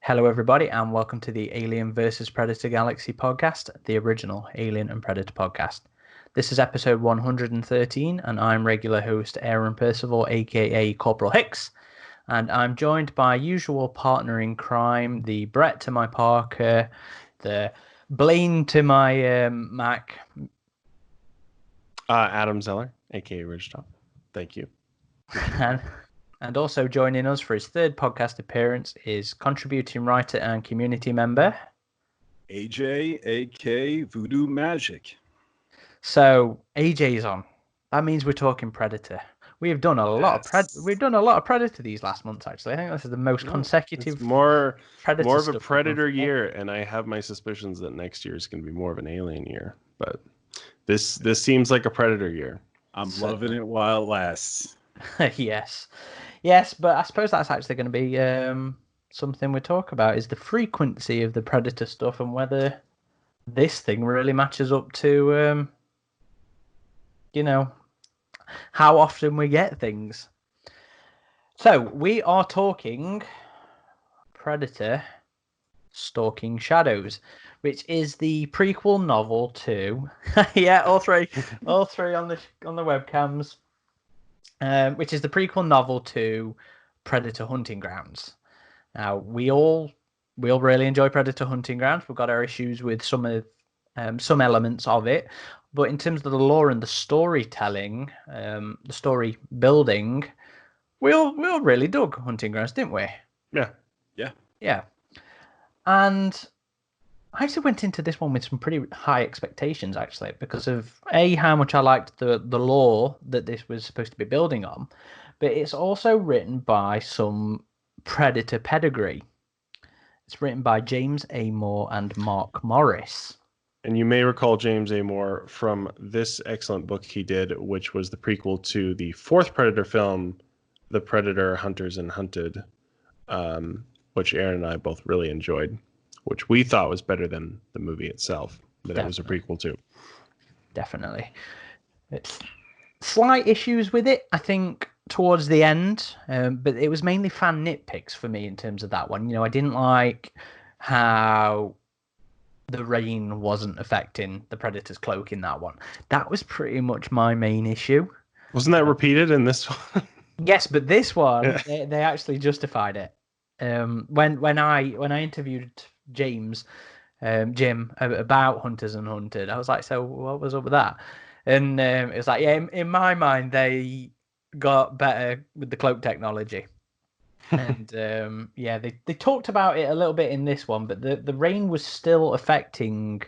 Hello, everybody, and welcome to the Alien vs. Predator Galaxy podcast, the original Alien and Predator podcast. This is episode 113, and I'm regular host Aaron Percival, aka Corporal Hicks, and I'm joined by usual partner in crime, the Brett to my Parker, the Blaine to my Mac. Adam Zeller, aka RidgeTop. Thank you. And also joining us for his third podcast appearance is contributing writer and community member AJ, aka Voodoo Magic. So AJ's on. That means we're talking Predator. We have done a lot of Predator these last months. Actually, I think this is the most consecutive. It's more of a Predator year, and I have my suspicions that next year is going to be more of an Alien year. But this seems like a Predator year. I'm loving it while it lasts. Yes, but I suppose that's actually going to be something we talk about is the frequency of the Predator stuff and whether this thing really matches up to, how often we get things. So we are talking Predator Stalking Shadows, which is the prequel novel to, all three on the webcams. Which is the prequel novel to Predator Hunting Grounds. Now, we all really enjoy Predator Hunting Grounds. We've got our issues with some elements of it, but in terms of the lore and the storytelling, the story building, we all really dug Hunting Grounds, didn't we? Yeah. And I actually went into this one with some pretty high expectations, actually, because of how much I liked the lore that this was supposed to be building on, but it's also written by some Predator pedigree. It's written by James A. Moore and Mark Morris. And you may recall James A. Moore from this excellent book he did, which was the prequel to the fourth Predator film, The Predator Hunters and Hunted, which Aaron and I both really enjoyed, which we thought was better than the movie itself, but it was a prequel too. Definitely. It's slight issues with it, I think, towards the end, but it was mainly fan nitpicks for me in terms of that one. I didn't like how the rain wasn't affecting the Predator's cloak in that one. That was pretty much my main issue. Wasn't that repeated in this one? Yes, but this one, they actually justified it. When I interviewed Jim about Hunters and Hunted, I was like, so what was up with that? And it was like, in my mind they got better with the cloak technology. And they talked about it a little bit in this one, but the rain was still affecting.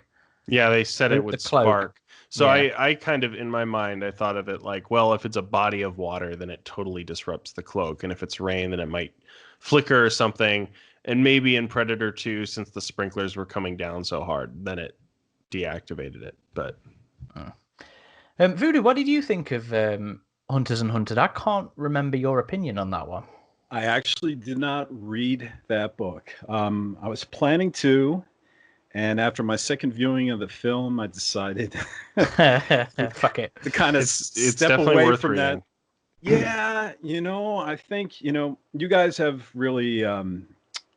Yeah, they said it would spark. So I kind of, in my mind, I thought of it like, well, if it's a body of water, then it totally disrupts the cloak, and if it's rain, then it might flicker or something. And maybe in Predator 2, since the sprinklers were coming down so hard, then it deactivated it. But Voodoo, what did you think of Hunters and Hunted? I can't remember your opinion on that one. I actually did not read that book. I was planning to, and after my second viewing of the film, I decided fuck it to kind of step away from that. Yeah, I think, you guys have really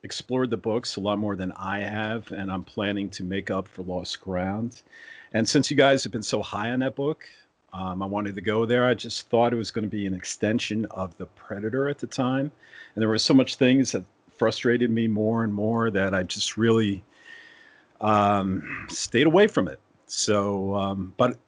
explored the books a lot more than I have, and I'm planning to make up for lost ground. And since you guys have been so high on that book, I wanted to go there. I just thought it was going to be an extension of the Predator at the time. And there were so much things that frustrated me more and more that I just really stayed away from it. So, but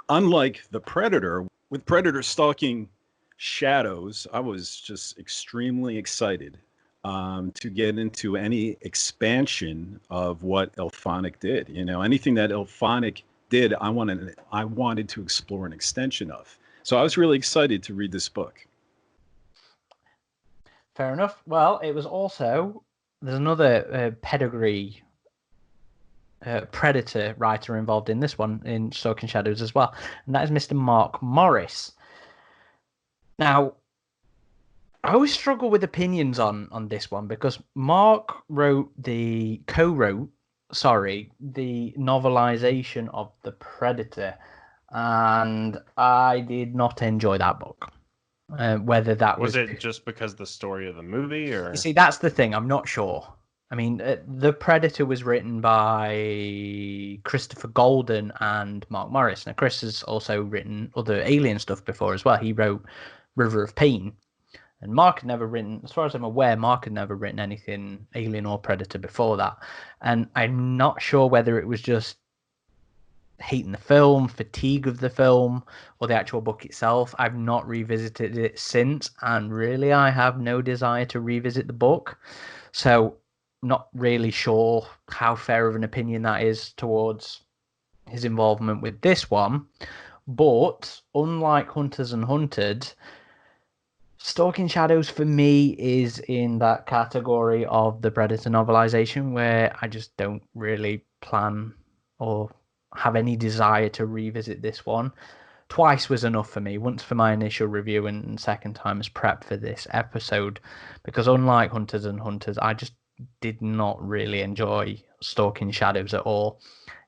unlike the Predator, with Predator Stalking Shadows, I was just extremely excited to get into any expansion of what Elphonic did. Anything that Elphonic did, I wanted to explore an extension of. So I was really excited to read this book. Fair enough. Well, it was also, there's another pedigree Predator writer involved in this one, in Stalking Shadows as well, and that is Mr. Mark Morris. Now, I always struggle with opinions on this one because Mark co-wrote the novelization of The Predator, and I did not enjoy that book. Whether that was it just because the story of the movie, or you see, that's the thing. I'm not sure. I mean, The Predator was written by Christopher Golden and Mark Morris. Now, Chris has also written other Alien stuff before as well. He wrote River of Pain. And Mark had never written, as far as I'm aware, Mark had never written anything Alien or Predator before that. And I'm not sure whether it was just hating the film, fatigue of the film, or the actual book itself. I've not revisited it since, and really I have no desire to revisit the book. So not really sure how fair of an opinion that is towards his involvement with this one. But unlike Hunters and Hunted, Stalking Shadows for me is in that category of the Predator novelization where I just don't really plan or have any desire to revisit this one. Twice was enough for me, once for my initial review and second time as prep for this episode, because unlike Hunters and Hunters, I just did not really enjoy Stalking Shadows at all.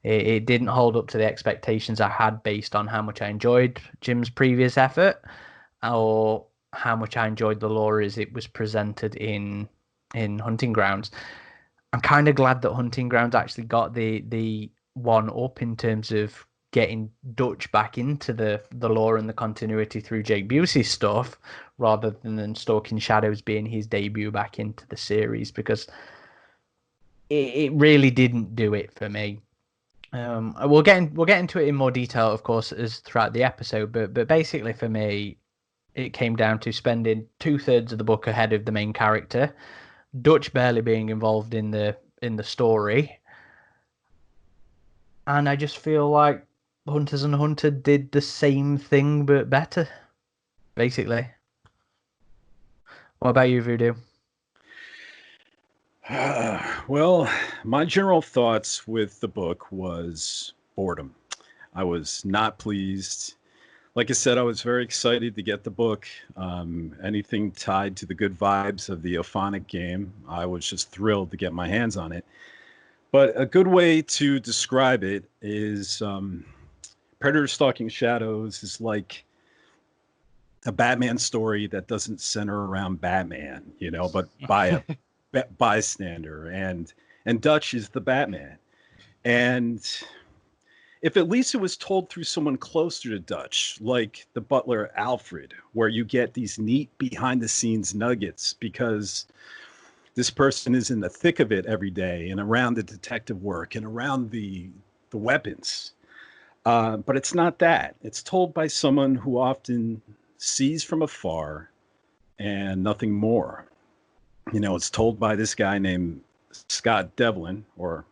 It didn't hold up to the expectations I had based on how much I enjoyed Jim's previous effort, or how much I enjoyed the lore as it was presented in Hunting Grounds. I'm kind of glad that Hunting Grounds actually got the one up in terms of getting Dutch back into the lore and the continuity through Jake Busey's stuff, rather than Stalking Shadows being his debut back into the series, because it really didn't do it for me. We'll get into it in more detail, of course, as throughout the episode, but basically for me, it came down to spending 2/3 of the book ahead of the main character, Dutch barely being involved in the story, and I just feel like Hunters and Hunted did the same thing but better, basically. What about you, Voodoo? Well, my general thoughts with the book was boredom. I was not pleased. Like I said, I was very excited to get the book. Anything tied to the good vibes of the Ophonic game, I was just thrilled to get my hands on it. But a good way to describe it is Predator Stalking Shadows is like a Batman story that doesn't center around Batman, but by a bystander. And Dutch is the Batman. And if at least it was told through someone closer to Dutch, like the butler Alfred, where you get these neat behind-the-scenes nuggets because this person is in the thick of it every day and around the detective work and around the weapons. But it's not that. It's told by someone who often sees from afar and nothing more. It's told by this guy named Scott Devlin, or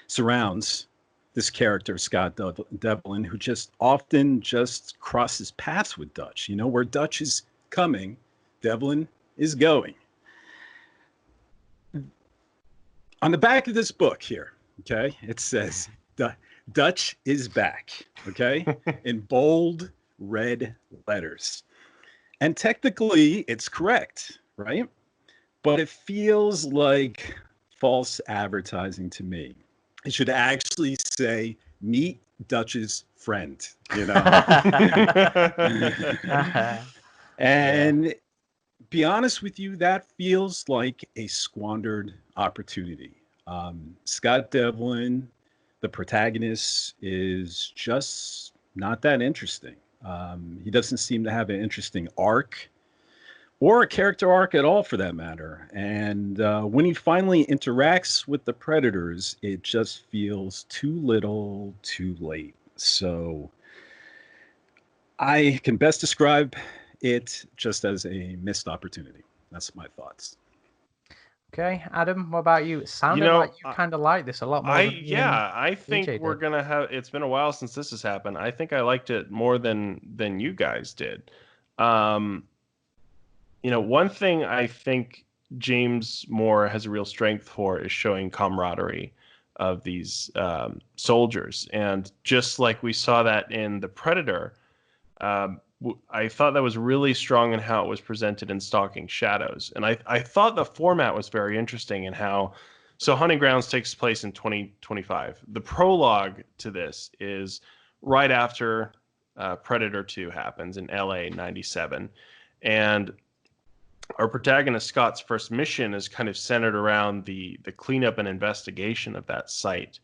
surrounds this character, Scott Devlin, who just often just crosses paths with Dutch. Where Dutch is coming, Devlin is going. On the back of this book here, okay, it says Dutch is back, okay, in bold red letters. And technically, it's correct, right? But it feels like false advertising to me. It should actually say, meet Dutch's friend, And be honest with you, that feels like a squandered opportunity. Scott Devlin, the protagonist, is just not that interesting. He doesn't seem to have an interesting arc, or a character arc at all, for that matter. And when he finally interacts with the Predators, it just feels too little, too late. So I can best describe it just as a missed opportunity. That's my thoughts. Okay, Adam, what about you? It sounded like you kind of like this a lot more. I think we're gonna have. It's been a while since this has happened. I think I liked it more than you guys did. One thing I think James Moore has a real strength for is showing camaraderie of these soldiers. And just like we saw that in The Predator, I thought that was really strong in how it was presented in Stalking Shadows. And I thought the format was very interesting in how... So Hunting Grounds takes place in 2025. The prologue to this is right after Predator 2 happens in LA 97. And our protagonist Scott's first mission is kind of centered around the cleanup and investigation of that site.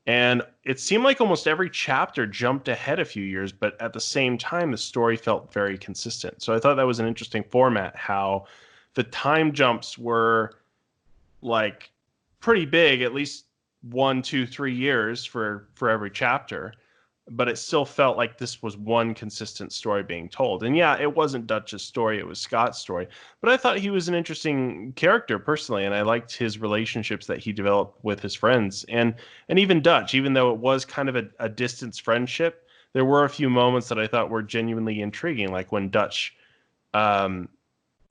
And it seemed like almost every chapter jumped ahead a few years, but at the same time, the story felt very consistent. So I thought that was an interesting format, how the time jumps were like pretty big, at least 1, 2, 3 years for every chapter. But it still felt like this was one consistent story being told. And yeah, it wasn't Dutch's story, it was Scott's story. But I thought he was an interesting character personally, and I liked his relationships that he developed with his friends. And even Dutch, even though it was kind of a distance friendship, there were a few moments that I thought were genuinely intriguing, like when Dutch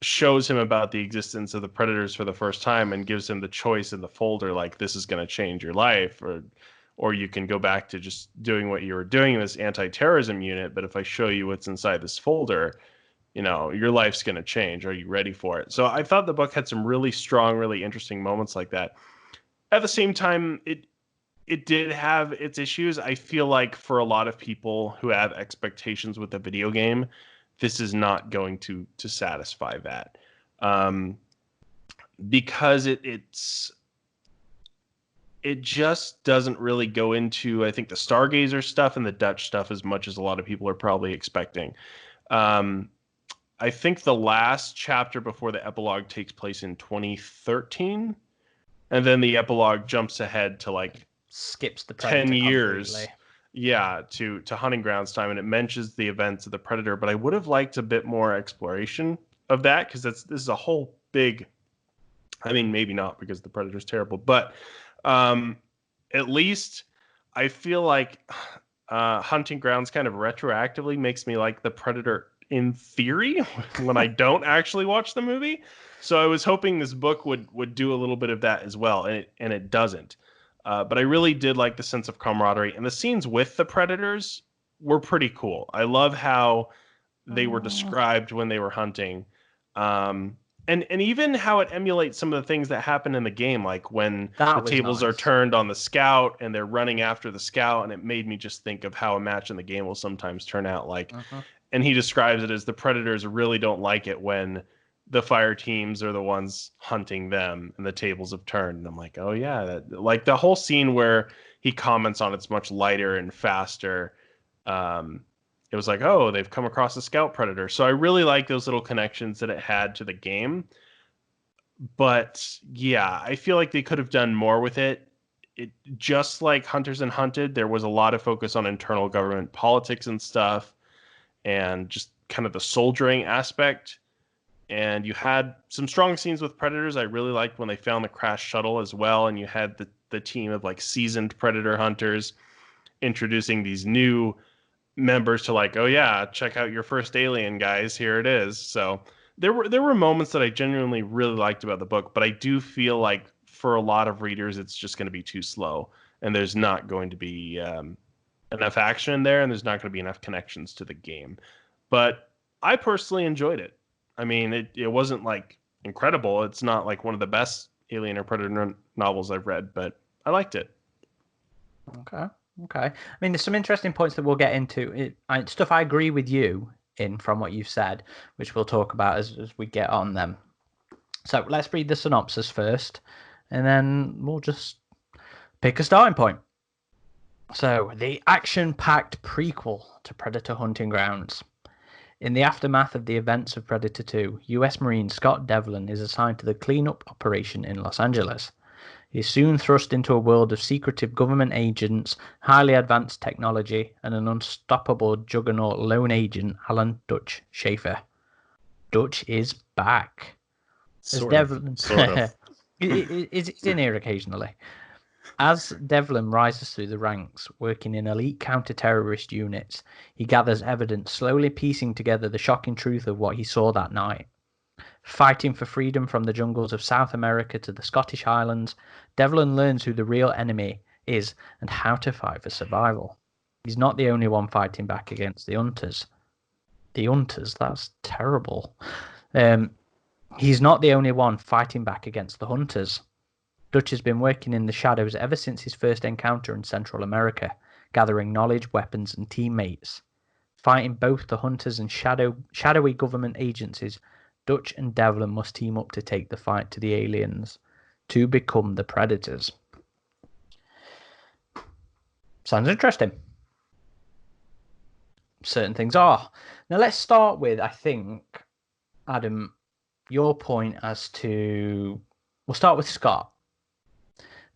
shows him about the existence of the predators for the first time and gives him the choice in the folder, like, this is going to change your life, or you can go back to just doing what you were doing in this anti-terrorism unit. But if I show you what's inside this folder, your life's going to change. Are you ready for it? So I thought the book had some really strong, really interesting moments like that. At the same time, it did have its issues. I feel like for a lot of people who have expectations with the video game, this is not going to satisfy that. Because it just doesn't really go into, I think, the Stargazer stuff and the Dutch stuff as much as a lot of people are probably expecting. I think the last chapter before the epilogue takes place in 2013, and then the epilogue jumps ahead to skips the 10 years. Completely. Yeah, to Hunting Grounds time, and it mentions the events of the Predator. But I would have liked a bit more exploration of that, because this is a whole big. I mean, maybe not, because the Predator's terrible, but at least I feel like Hunting Grounds kind of retroactively makes me like the Predator in theory when I don't actually watch the movie. So I was hoping this book would do a little bit of that as well, and it doesn't. But I really did like the sense of camaraderie, and the scenes with the Predators were pretty cool. I love how they were described when they were hunting. And even how it emulates some of the things that happen in the game, like when the tables are turned on the scout and they're running after the scout, and it made me just think of how a match in the game will sometimes turn out like. And he describes it as the Predators really don't like it when the fire teams are the ones hunting them and the tables have turned. And I'm like, oh yeah, like the whole scene where he comments on it's much lighter and faster. It was like, oh, they've come across a scout predator. So I really like those little connections that it had to the game. But yeah, I feel like they could have done more with it. It just like Hunters and Hunted, there was a lot of focus on internal government politics and stuff, and just kind of the soldiering aspect. And you had some strong scenes with Predators. I really liked when they found the crashed shuttle as well, and you had the team of like seasoned Predator hunters introducing these new members to like, oh yeah, check out your first alien, guys, here it is. So there were moments that I genuinely really liked about the book, but I do feel like for a lot of readers it's just going to be too slow, and there's not going to be enough action in there, and there's not going to be enough connections to the game. But I personally enjoyed it. I mean, it wasn't like incredible. It's not like one of the best Alien or Predator novels I've read, but I liked it. Okay. I mean, there's some interesting points that we'll get into. Stuff I agree with you in from what you've said, which we'll talk about as we get on them. So let's read the synopsis first, and then we'll just pick a starting point. So, the action-packed prequel to Predator Hunting Grounds. In the aftermath of the events of Predator 2, U.S. Marine Scott Devlin is assigned to the cleanup operation in Los Angeles. He is soon thrust into a world of secretive government agents, highly advanced technology, and an unstoppable juggernaut lone agent, Alan Dutch Schaefer. Dutch is back. Sort of. He's in here occasionally. As Devlin rises through the ranks, working in elite counter-terrorist units, he gathers evidence, slowly piecing together the shocking truth of what he saw that night. Fighting for freedom from the jungles of South America to the Scottish Highlands, Devlin learns who the real enemy is and how to fight for survival. He's not the only one fighting back against the Hunters. The Hunters? That's terrible. He's not the only one fighting back against the Hunters. Dutch has been working in the shadows ever since his first encounter in Central America, gathering knowledge, weapons, and teammates. Fighting both the Hunters and shadowy government agencies, Dutch and Devlin must team up to take the fight to the aliens to become the Predators. Sounds interesting. Certain things are. Now let's start with, I think, Adam, your point as to... We'll start with Scott.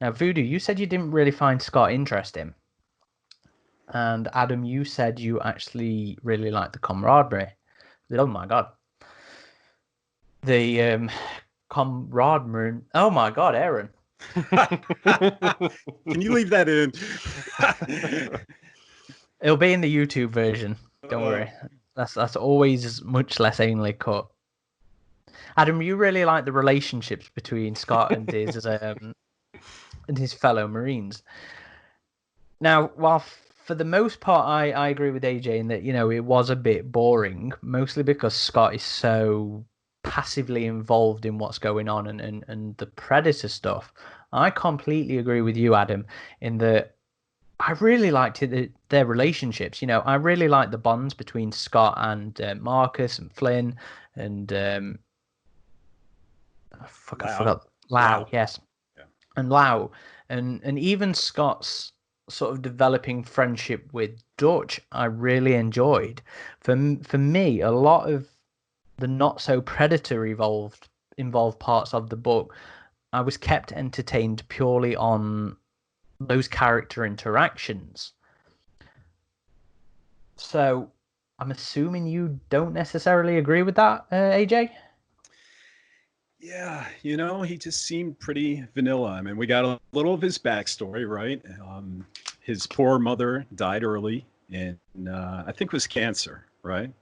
Now, Voodoo, you said you didn't really find Scott interesting. And Adam, you said you actually really liked the camaraderie. Oh my God. The camaraderie. Oh my God, Aaron. Can you leave that in? It'll be in the YouTube version. Don't worry. That's always much less anally cut. Adam, you really like the relationships between Scott and his fellow Marines. Now, while for the most part I agree with AJ in that, it was a bit boring, mostly because Scott is so passively involved in what's going on and the Predator stuff. I completely agree with you, Adam, in that I really liked their relationships. I really liked the bonds between Scott and Marcus and Flynn and I forgot Lau. Yes, yeah. And Lau, and even Scott's sort of developing friendship with Dutch, I really enjoyed. For me, a lot of the not so Predator involved parts of the book, I was kept entertained purely on those character interactions. So I'm assuming you don't necessarily agree with that, AJ? Yeah, he just seemed pretty vanilla. I mean, we got a little of his backstory, right? His poor mother died early, and I think it was cancer, right?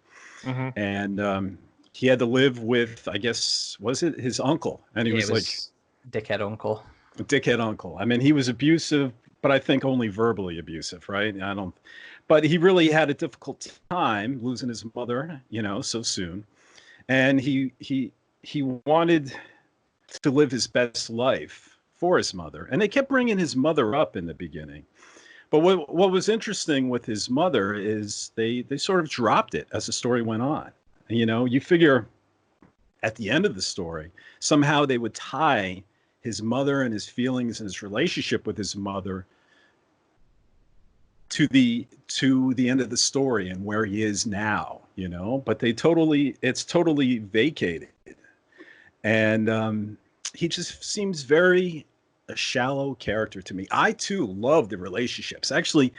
Mm-hmm. And he had to live with, I guess, was it his uncle? And he was like dickhead uncle. Dickhead uncle. I mean, he was abusive, but I think only verbally abusive, right? But he really had a difficult time losing his mother, so soon, and he wanted to live his best life for his mother. And they kept bringing his mother up in the beginning. But what was interesting with his mother is they sort of dropped it as the story went on. And, you figure at the end of the story, somehow they would tie his mother and his feelings and his relationship with his mother to the end of the story and where he is now, but it's totally vacated. And he just seems very a shallow character to me. I too love the relationships. Actually,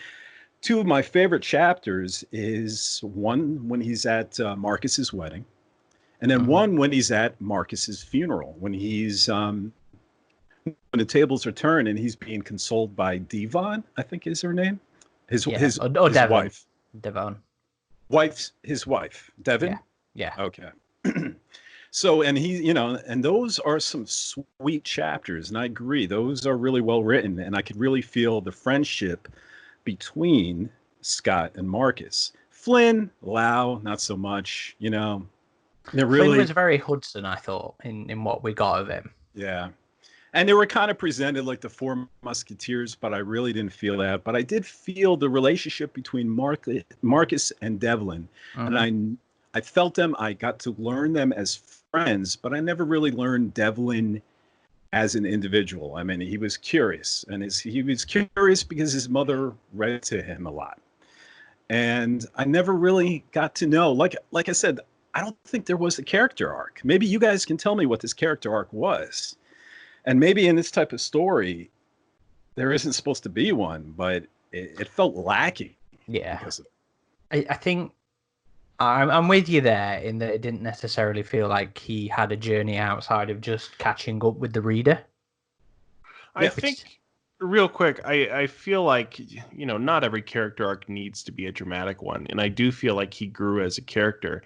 two of my favorite chapters is one when he's at Marcus's wedding, and then one when he's at Marcus's funeral, when he's when the tables are turned and he's being consoled by Devon, I think is her name. His wife. Devon. His wife. Devon? Yeah. Okay. So, and he, and those are some sweet chapters. And I agree, those are really well written. And I could really feel the friendship between Scott and Marcus. Flynn, Lau, not so much, Flynn was very Hudson, I thought, in what we got of him. Yeah. And they were kind of presented like the Four Musketeers, but I really didn't feel that. But I did feel the relationship between Marcus and Devlin. Mm-hmm. And I felt them. I got to learn them as friends, but I never really learned Devlin as an individual. I mean, he was curious, and he was curious because his mother read to him a lot. And I never really got to know, like I said, I don't think there was a character arc. Maybe you guys can tell me what this character arc was. And maybe in this type of story, there isn't supposed to be one, but it felt lacking. Yeah. I think I'm with you there in that it didn't necessarily feel like he had a journey outside of just catching up with the reader. I think, real quick, I feel like, not every character arc needs to be a dramatic one. And I do feel like he grew as a character.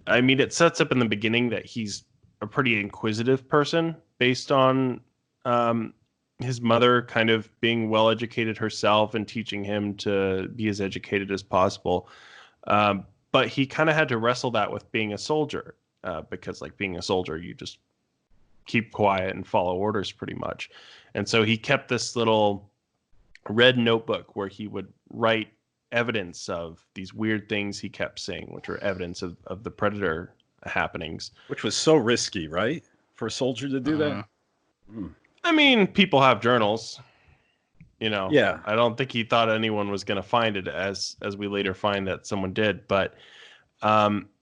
I mean, it sets up in the beginning that he's a pretty inquisitive person based on his mother kind of being well-educated herself and teaching him to be as educated as possible. But he kind of had to wrestle that with being a soldier because, like, being a soldier, you just keep quiet and follow orders pretty much. And so he kept this little red notebook where he would write evidence of these weird things he kept seeing, which were evidence of the Predator happenings. Which was so risky, right? For a soldier to do that? I mean, people have journals. Yeah. I don't think he thought anyone was going to find it, as we later find that someone did. But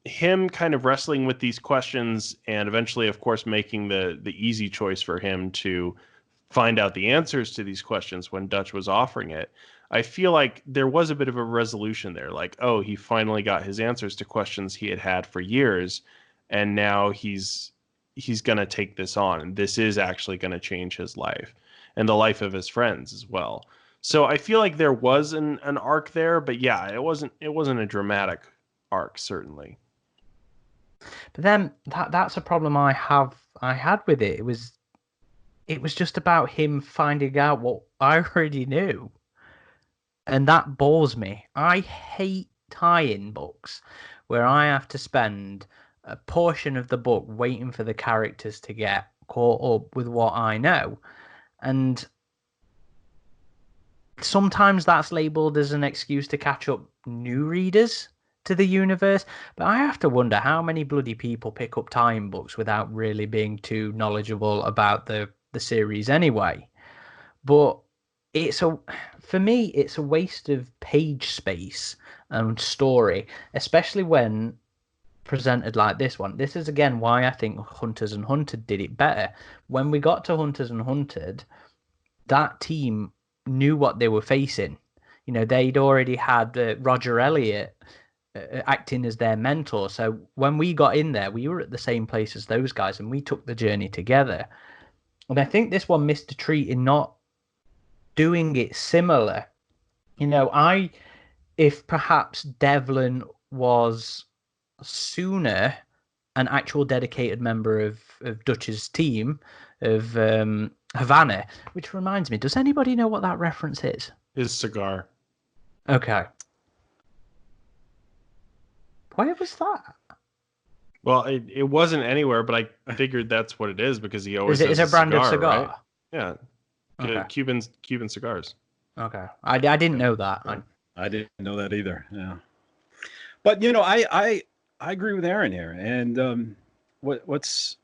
him kind of wrestling with these questions and eventually, of course, making the easy choice for him to find out the answers to these questions when Dutch was offering it. I feel like there was a bit of a resolution there. Like, oh, he finally got his answers to questions he had for years. And now he's going to take this on. And this is actually going to change his life and the life of his friends as well. So I feel like there was an arc there, but yeah, it wasn't a dramatic arc, certainly. But then that's a problem I had with it. It was just about him finding out what I already knew. And that bores me. I hate tie-in books where I have to spend a portion of the book waiting for the characters to get caught up with what I know. And sometimes that's labeled as an excuse to catch up new readers to the universe. But I have to wonder how many bloody people pick up tie-in books without really being too knowledgeable about the series anyway. But for me, it's a waste of page space and story, especially when presented like this one. This is again why I think Hunters and Hunted did it better. When we got to Hunters and Hunted, that team knew what they were facing. They'd already had Roger Elliott acting as their mentor. So when we got in there, we were at the same place as those guys, and we took the journey together. And I think this one missed a treat in not doing it similar. If perhaps Devlin was sooner an actual dedicated member of Dutch's team of Havana, which reminds me, does anybody know what that reference is? His cigar. Okay. Where was that? Well, it wasn't anywhere, but I figured that's what it is because he always has a brand cigar, of cigar? right? Yeah. Okay. Cuban cigars. Okay. I didn't know that. I didn't know that either. Yeah. But I agree with Aaron here. And what's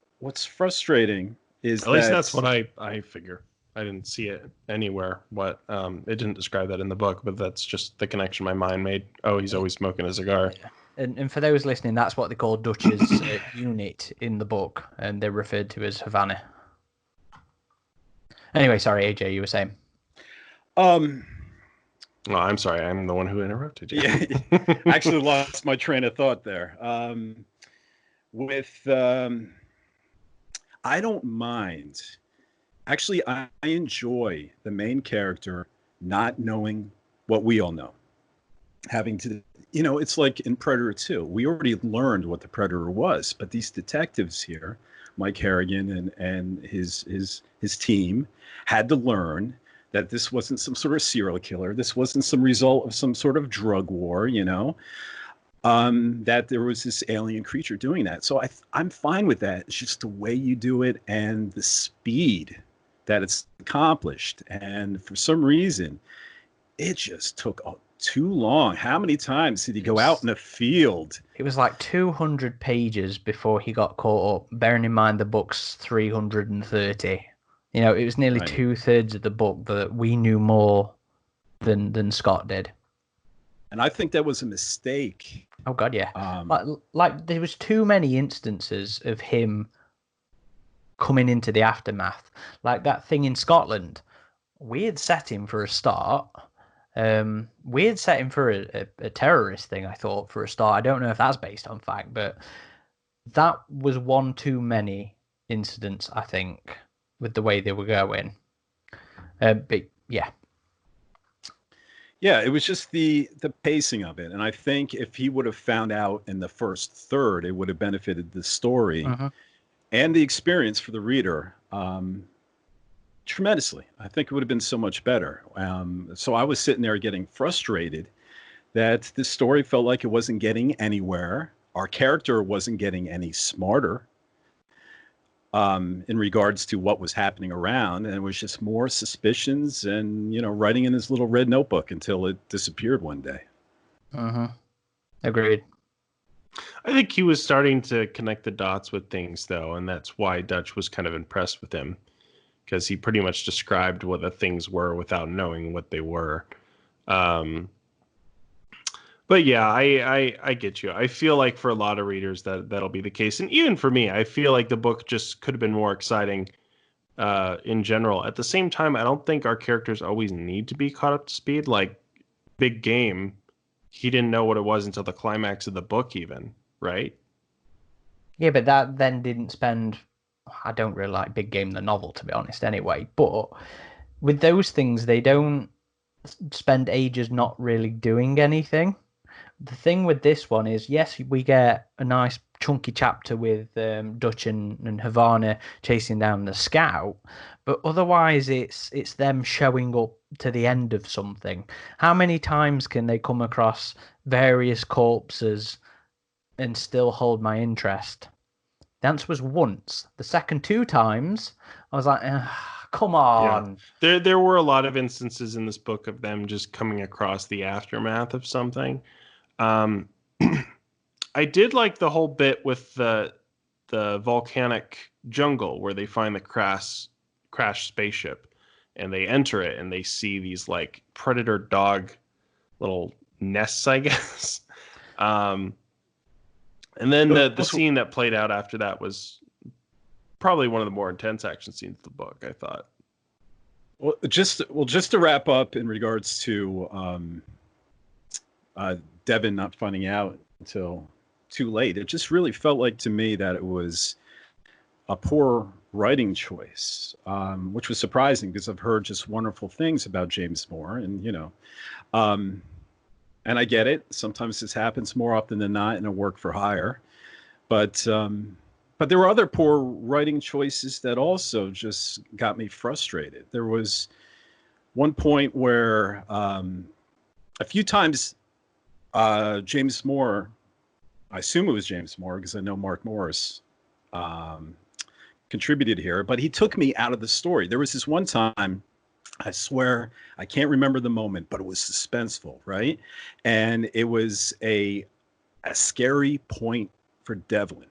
frustrating is at least that's what I figure. I didn't see it anywhere. It didn't describe that in the book, but that's just the connection my mind made. Oh, he's always smoking a cigar. Yeah. And for those listening, that's what they call Dutch's unit in the book, and they're referred to as Havana. Anyway, sorry, AJ, you were saying. Oh, I'm sorry. I'm the one who interrupted you. Yeah, actually lost my train of thought there. I don't mind. Actually, I enjoy the main character not knowing what we all know. Having to, it's like in Predator 2. We already learned what the Predator was, but these detectives here, Mike Harrigan and his team, had to learn that this wasn't some sort of serial killer. This wasn't some result of some sort of drug war, that there was this alien creature doing that. So I'm fine with that. It's just the way you do it and the speed that it's accomplished. And for some reason, it just took too long. How many times did he go out in the field? It was like 200 pages before he got caught up, bearing in mind the book's 330. It was nearly 2/3 of the book that we knew more than Scott did. And I think that was a mistake. Oh God, yeah. Like there was too many instances of him coming into the aftermath. Like that thing in Scotland. We had set him for a start. We had set him for a terrorist thing, I thought, for a start. I don't know if that's based on fact, but that was one too many incidents, I think, with the way they were going. But yeah. Yeah, it was just the pacing of it. And I think if he would have found out in the first third, it would have benefited the story and the experience for the reader tremendously. I think it would have been so much better. So I was sitting there getting frustrated that the story felt like it wasn't getting anywhere. Our character wasn't getting any smarter in regards to what was happening around. And it was just more suspicions and, writing in his little red notebook until it disappeared one day. Agreed. I think he was starting to connect the dots with things, though, and that's why Dutch was kind of impressed with him, because he pretty much described what the things were without knowing what they were. But yeah, I get you. I feel like for a lot of readers that'll be the case, and even for me, I feel like the book just could have been more exciting in general. At the same time, I don't think our characters always need to be caught up to speed. Like Big Game, he didn't know what it was until the climax of the book, even, right? Yeah, but that then didn't spend. I don't really like Big Game the novel, to be honest. Anyway, but with those things, they don't spend ages not really doing anything. The thing with this one is, yes, we get a nice chunky chapter with Dutch and Havana chasing down the scout, but otherwise it's them showing up to the end of something. How many times can they come across various corpses and still hold my interest? The answer was once. The second 2 times, I was like, come on. Yeah. There were a lot of instances in this book of them just coming across the aftermath of something. I did like the whole bit with the volcanic jungle where they find the crashed spaceship and they enter it and they see these like predator dog little nests, I guess. And then the scene that played out after that was probably one of the more intense action scenes of the book, I thought. Well, just to wrap up in regards to Devin not finding out until too late, it just really felt like to me that it was a poor writing choice, which was surprising because I've heard just wonderful things about James Moore, and and I get it. Sometimes this happens more often than not in a work for hire, but there were other poor writing choices that also just got me frustrated. There was one point where a few times James Moore, I assume it was James Moore because I know Mark Morris contributed here, but he took me out of the story. There was this one time, I swear, I can't remember the moment, but it was suspenseful, right? And it was a scary point for Devlin.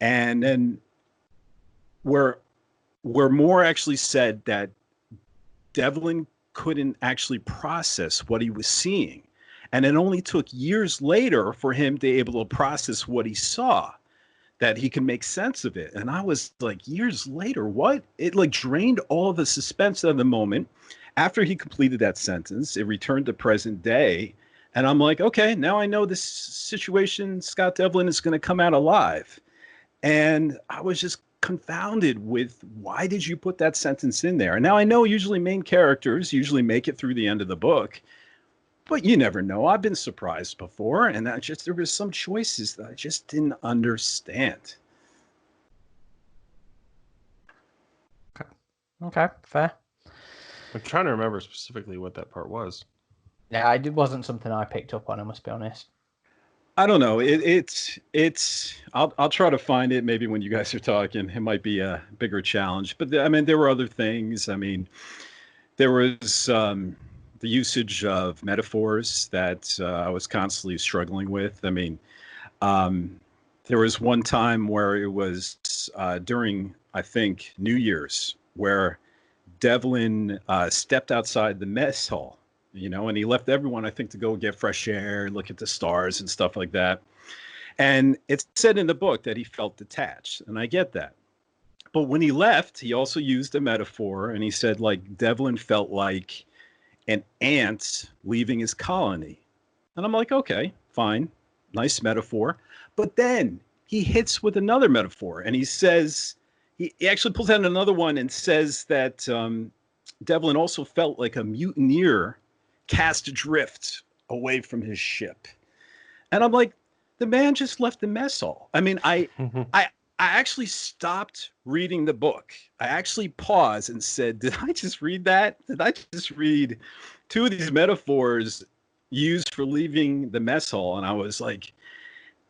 And then where Moore actually said that Devlin couldn't actually process what he was seeing. And it only took years later for him to be able to process what he saw, that he can make sense of it. And I was like, years later, what? It like drained all of the suspense of the moment. After he completed that sentence, it returned to present day. And I'm like, okay, now I know this situation, Scott Devlin is going to come out alive. And I was just confounded with, why did you put that sentence in there? And now I know usually main characters usually make it through the end of the book, but you never know. I've been surprised before, and there was some choices that I just didn't understand. Okay, fair. I'm trying to remember specifically what that part was. Yeah, it wasn't something I picked up on, I must be honest. I don't know. I'll try to find it maybe when you guys are talking. It might be a bigger challenge. But I mean, there were other things. I mean, there was the usage of metaphors that I was constantly struggling with. I mean, there was one time where it was during, I think, New Year's, where Devlin stepped outside the mess hall, and he left everyone, I think, to go get fresh air, look at the stars and stuff like that. And it said in the book that he felt detached, and I get that. But when he left, he also used a metaphor, and he said, like, Devlin felt like an ant leaving his colony. And I'm like, okay, fine, nice metaphor. But then he hits with another metaphor, and he says, he actually pulls out another one and says that Devlin also felt like a mutineer cast adrift away from his ship. And I'm like, the man just left the mess hall. I mean, I actually stopped reading the book. I actually paused and said, did I just read that? Did I just read two of these metaphors used for leaving the mess hall? And I was like,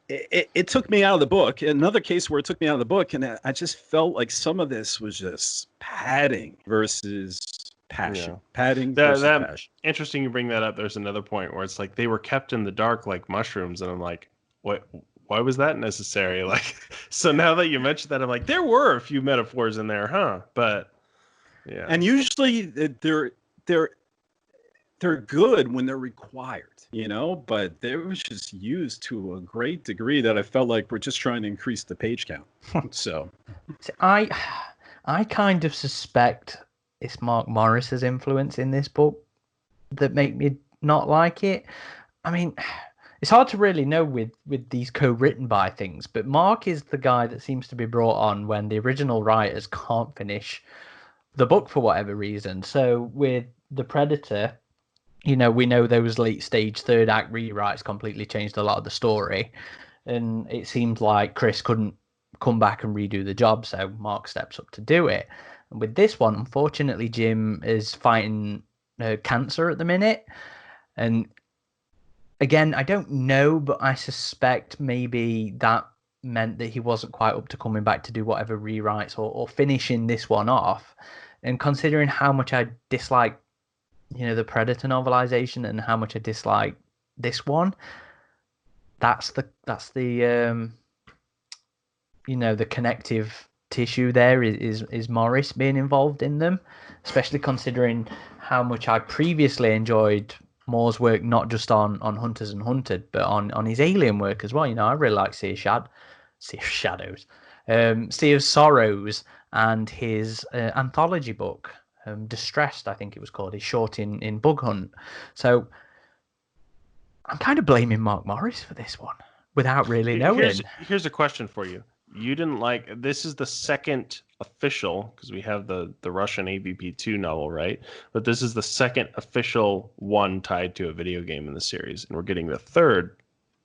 it took me out of the book. Another case where it took me out of the book, and I just felt like some of this was just padding versus passion. Yeah. Padding versus passion. Interesting you bring that up. There's another point where it's like they were kept in the dark like mushrooms, and I'm like, what? Why was that necessary? Like, so now that you mentioned that, I'm like, there were a few metaphors in there, huh? But yeah. And usually they're good when they're required, but they was just used to a great degree that I felt like we're just trying to increase the page count. So I kind of suspect it's Mark Morris's influence in this book that make me not like it. I mean, it's hard to really know with these co-written by things, but Mark is the guy that seems to be brought on when the original writers can't finish the book for whatever reason. So with The Predator, we know those late stage third act rewrites completely changed a lot of the story, and it seemed like Chris couldn't come back and redo the job, so Mark steps up to do it. And with this one, unfortunately, Jim is fighting cancer at the minute, and again, I don't know, but I suspect maybe that meant that he wasn't quite up to coming back to do whatever rewrites or finishing this one off. And considering how much I dislike, the Predator novelization and how much I dislike this one, that's the the connective tissue there is Morris being involved in them, especially considering how much I previously enjoyed Moore's work, not just on Hunters and Hunted, but on his Alien work as well. I really like Sea of Shadows, Sea of Sorrows, and his anthology book, Distressed, I think it was called, his short in Bug Hunt. So I'm kind of blaming Mark Morris for this one without really knowing. Here's a question for you. You didn't like, this is the second official, because we have the Russian AvP 2 novel, right? But this is the second official one tied to a video game in the series. And we're getting the third,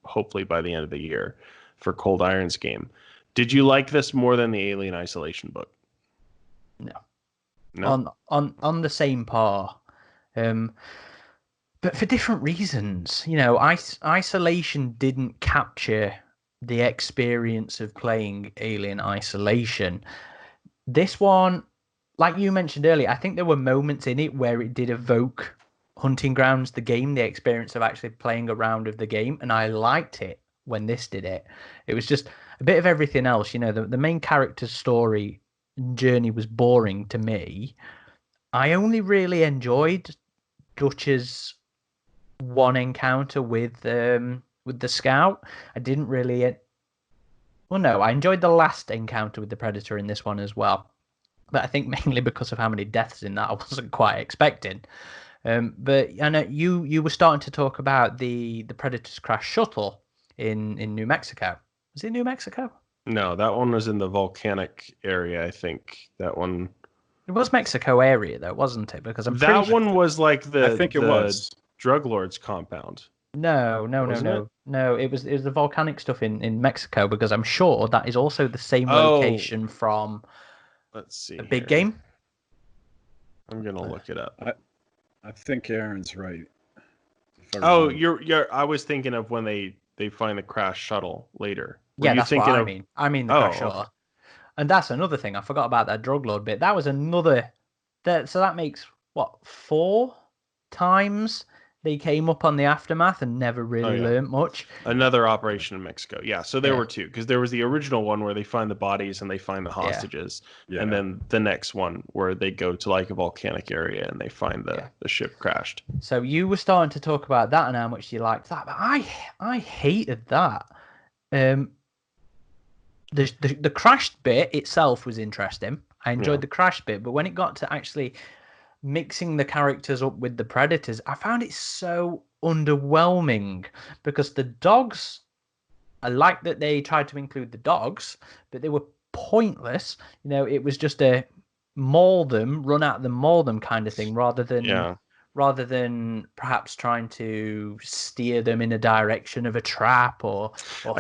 hopefully by the end of the year, for Cold Iron's game. Did you like this more than the Alien Isolation book? No. On the same par. But for different reasons. Isolation didn't capture the experience of playing Alien Isolation. This one, like you mentioned earlier, I think there were moments in it where it did evoke Hunting Grounds, the game, the experience of actually playing a round of the game, and I liked it when this did it. It was just a bit of everything else. The main character's story and journey was boring to me. I only really enjoyed Dutch's one encounter with the Scout. I didn't really. Well, no, I enjoyed the last encounter with the Predator in this one as well, but I think mainly because of how many deaths in that I wasn't quite expecting. But I know you were starting to talk about the Predator's crash shuttle in New Mexico. Was it New Mexico? No, that one was in the volcanic area. I think that one. It was Mexico area though, wasn't it? Because I'm that one was like I think it was drug lord's compound. No. It was the volcanic stuff in Mexico, because I'm sure that is also the same location from. Let's see. A Big Game. I'm gonna look it up. I think Aaron's right. Oh, you're. I was thinking of when they find the crash shuttle later. Yeah, that's what I mean. I mean the crash shuttle. Okay. And that's another thing. I forgot about that drug lord bit. That was another. So that makes what 4 times they came up on the Aftermath and never really learned much. Another operation in Mexico. Yeah, so there were 2, because there was the original one where they find the bodies and they find the hostages. Yeah. And then the next one where they go to like a volcanic area and they find the ship crashed. So you were starting to talk about that and how much you liked that, but I hated that. The crashed bit itself was interesting. I enjoyed the crash bit, but when it got to actually mixing the characters up with the Predators, I found it so underwhelming, because the dogs, I like that they tried to include the dogs, but they were pointless. It was just a maul them, run at them, maul them kind of thing, rather than perhaps trying to steer them in a direction of a trap or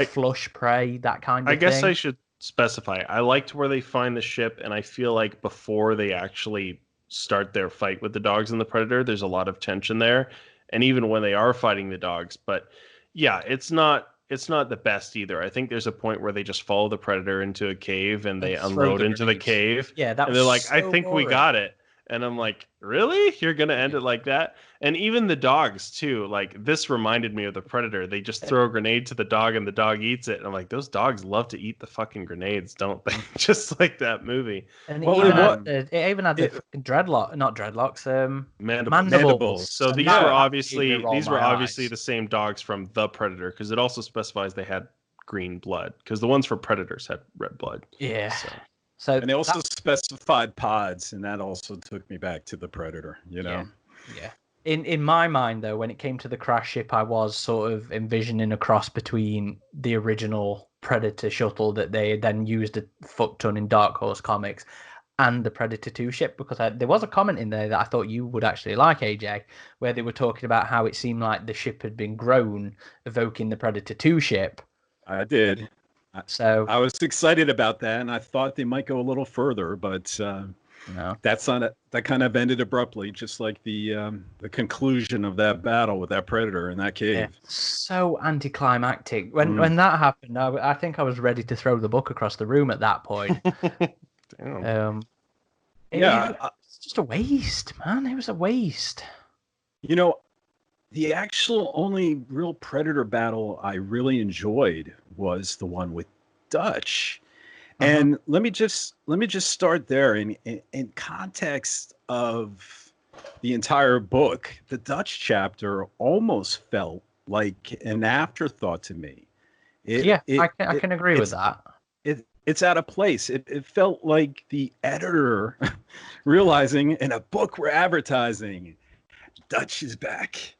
flush prey, that kind of thing. I guess I should specify. I liked where they find the ship, and I feel like before they actually start their fight with the dogs and the Predator, there's a lot of tension there, and even when they are fighting the dogs. But yeah, it's not the best either. I think there's a point where they just follow the Predator into a cave and they unload into the cave. Yeah, that and they're like, I think we got it. And I'm like, really? You're going to end it like that? And even the dogs, too. Like, this reminded me of the Predator. They just throw a grenade to the dog and the dog eats it. And I'm like, those dogs love to eat the fucking grenades, don't they? Just like that movie. And it even had the fucking not dreadlocks, mandibles. So these were obviously the same dogs from the Predator, because it also specifies they had green blood, because the ones for Predators had red blood. Yeah. So and they also specified pods, and that also took me back to the Predator, Yeah. In my mind, though, when it came to the crash ship, I was sort of envisioning a cross between the original Predator shuttle that they then used a fuck ton in Dark Horse comics and the Predator 2 ship, because there was a comment in there that I thought you would actually like, AJ, where they were talking about how it seemed like the ship had been grown, evoking the Predator 2 ship. I did. So I was excited about that, and I thought they might go a little further, but no, that's not it. That kind of ended abruptly, just like the conclusion of that battle with that Predator in that cave. Yeah, so anticlimactic. When that happened, I think I was ready to throw the book across the room at that point. Damn. It's just a waste, man. It was a waste. The actual only real Predator battle I really enjoyed was the one with Dutch. And let me just start there. In context of the entire book, the Dutch chapter almost felt like an afterthought to me. I can agree with that. It's out of place. It felt like the editor realizing in a book we're advertising, Dutch is back.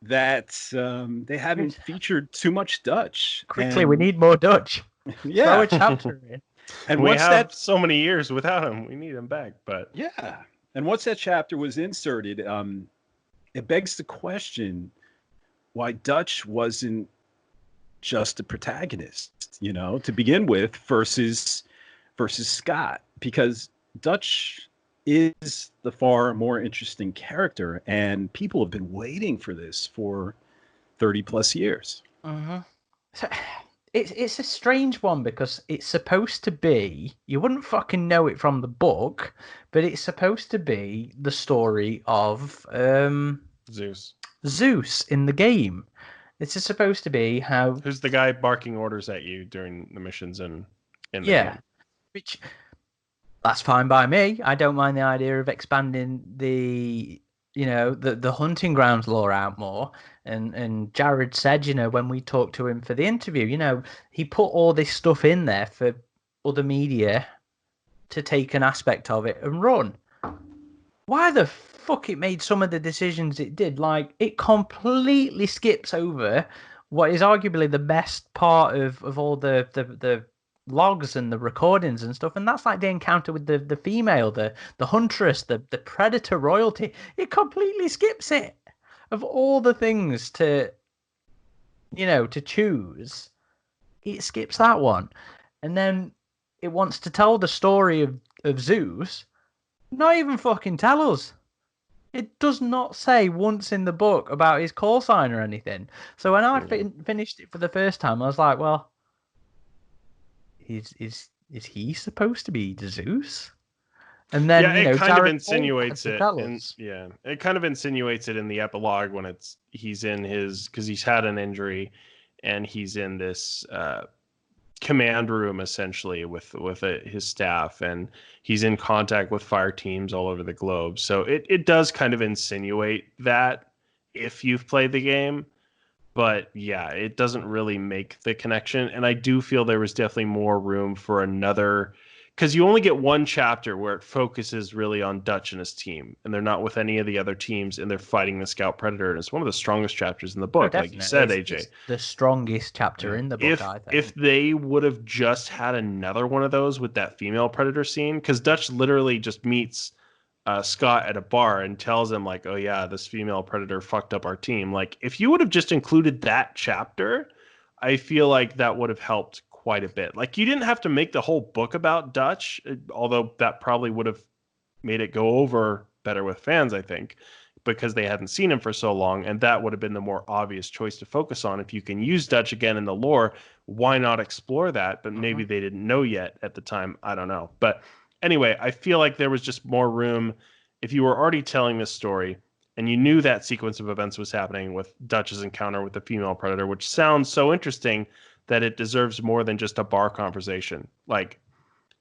That they haven't featured too much Dutch. Quickly, we need more Dutch. Yeah. Throw a chapter in. And we have so many years without him. We need him back. But yeah. And once that chapter was inserted, it begs the question why Dutch wasn't just a protagonist, to begin with, versus Scott, because Dutch is the far more interesting character, and people have been waiting for this for 30 plus years. So it's a strange one, because it's supposed to be, you wouldn't fucking know it from the book, but it's supposed to be the story of Zeus in the game. It's just supposed to be how... Who's the guy barking orders at you during the missions in the game? Which... That's fine by me. I don't mind the idea of expanding the hunting grounds lore out more. And Jared said, when we talked to him for the interview, he put all this stuff in there for other media to take an aspect of it and run. Why the fuck it made some of the decisions it did? Like, it completely skips over what is arguably the best part of all the logs and the recordings and stuff, and that's like the encounter with the female, the huntress, the Predator royalty. It completely skips it. Of all the things to choose, it skips that one. And then it wants to tell the story of Zeus, not even fucking tell us. It does not say once in the book about his call sign or anything. So when I finished it for the first time, I was like, well, is he supposed to be Zeus? And then it kind of insinuates it. It kind of insinuates it in the epilogue when he's in his, because he's had an injury, and he's in this command room essentially with his staff, and he's in contact with fire teams all over the globe. So it does kind of insinuate that if you've played the game. But yeah, it doesn't really make the connection. And I do feel there was definitely more room for another, because you only get one chapter where it focuses really on Dutch and his team, and they're not with any of the other teams, and they're fighting the Scout Predator. And it's one of the strongest chapters in the book, like you said, AJ. It's the strongest chapter in the book, I think. If they would have just had another one of those with that female Predator scene, because Dutch literally just meets Scott at a bar and tells him, like, oh yeah, this female Predator fucked up our team. Like, if you would have just included that chapter, I feel like that would have helped quite a bit. Like, you didn't have to make the whole book about Dutch, although that probably would have made it go over better with fans, I think, because they hadn't seen him for so long, and that would have been the more obvious choice to focus on. If you can use Dutch again in the lore, why not explore that? But maybe they didn't know yet at the time. I don't know. But anyway, I feel like there was just more room if you were already telling this story and you knew that sequence of events was happening with Dutch's encounter with the female predator, which sounds so interesting that it deserves more than just a bar conversation. Like,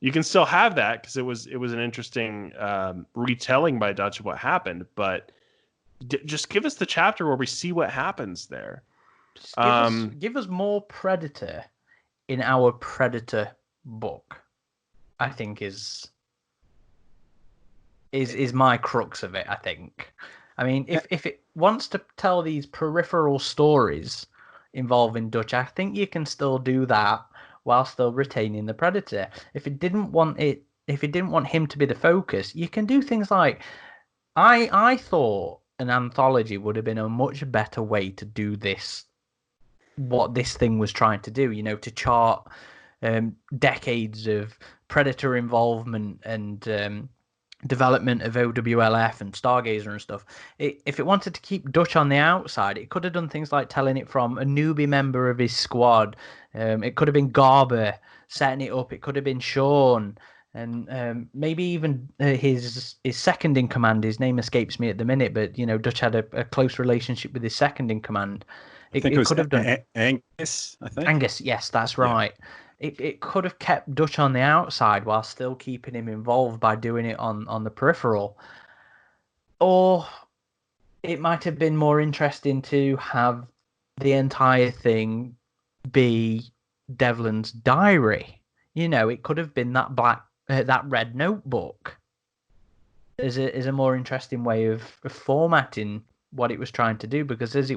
you can still have that because it was an interesting retelling by Dutch of what happened, but just give us the chapter where we see what happens there. Give us more Predator in our Predator book, I think is my crux of it, I think. I mean, if it wants to tell these peripheral stories involving Dutch, I think you can still do that while still retaining the Predator. If it didn't want him to be the focus, you can do things like I thought an anthology would have been a much better way to do this, what this thing was trying to do, to chart decades of Predator involvement and development of OWLF and Stargazer and stuff. If it wanted to keep Dutch on the outside, it could have done things like telling it from a newbie member of his squad. It could have been Garber setting it up. It could have been Sean, and maybe even his second in command. His name escapes me at the minute, but Dutch had a close relationship with his second in command. I think it could have done Angus. I think Angus. Yes, that's right. Yeah. It could have kept Dutch on the outside while still keeping him involved by doing it on the peripheral. Or it might have been more interesting to have the entire thing be Devlin's diary. It could have been that red notebook is a more interesting way of formatting what it was trying to do, because as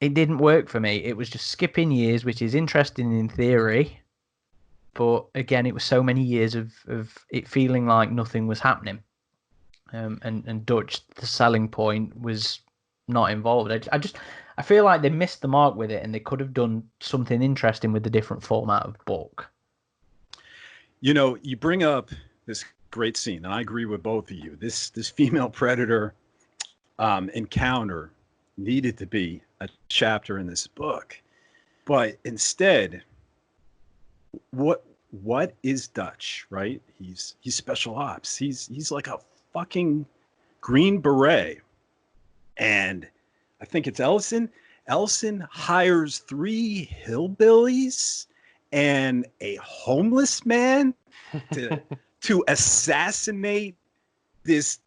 it didn't work for me. It was just skipping years, which is interesting in theory, but again, it was so many years of it feeling like nothing was happening. And Dutch, the selling point, was not involved. I feel like they missed the mark with it, and they could have done something interesting with the different format of book. You bring up this great scene, and I agree with both of you. This female predator encounter needed to be a chapter in this book, but instead, what is Dutch, right? He's special ops. He's like a fucking Green Beret, and I think it's Ellison. Ellison hires 3 hillbillies and a homeless man to assassinate this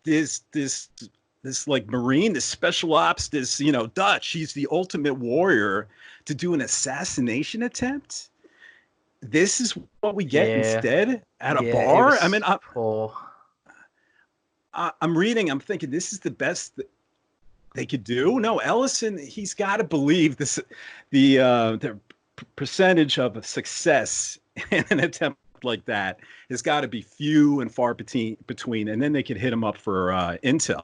like Marine, this special ops, this Dutch. He's the ultimate warrior to do an assassination attempt. This is what we get instead at a bar. I mean, I'm reading. I'm thinking this is the best that they could do. No, Ellison. He's got to believe this. The percentage of success in an attempt like that has got to be few and far between. And then they could hit him up for intel.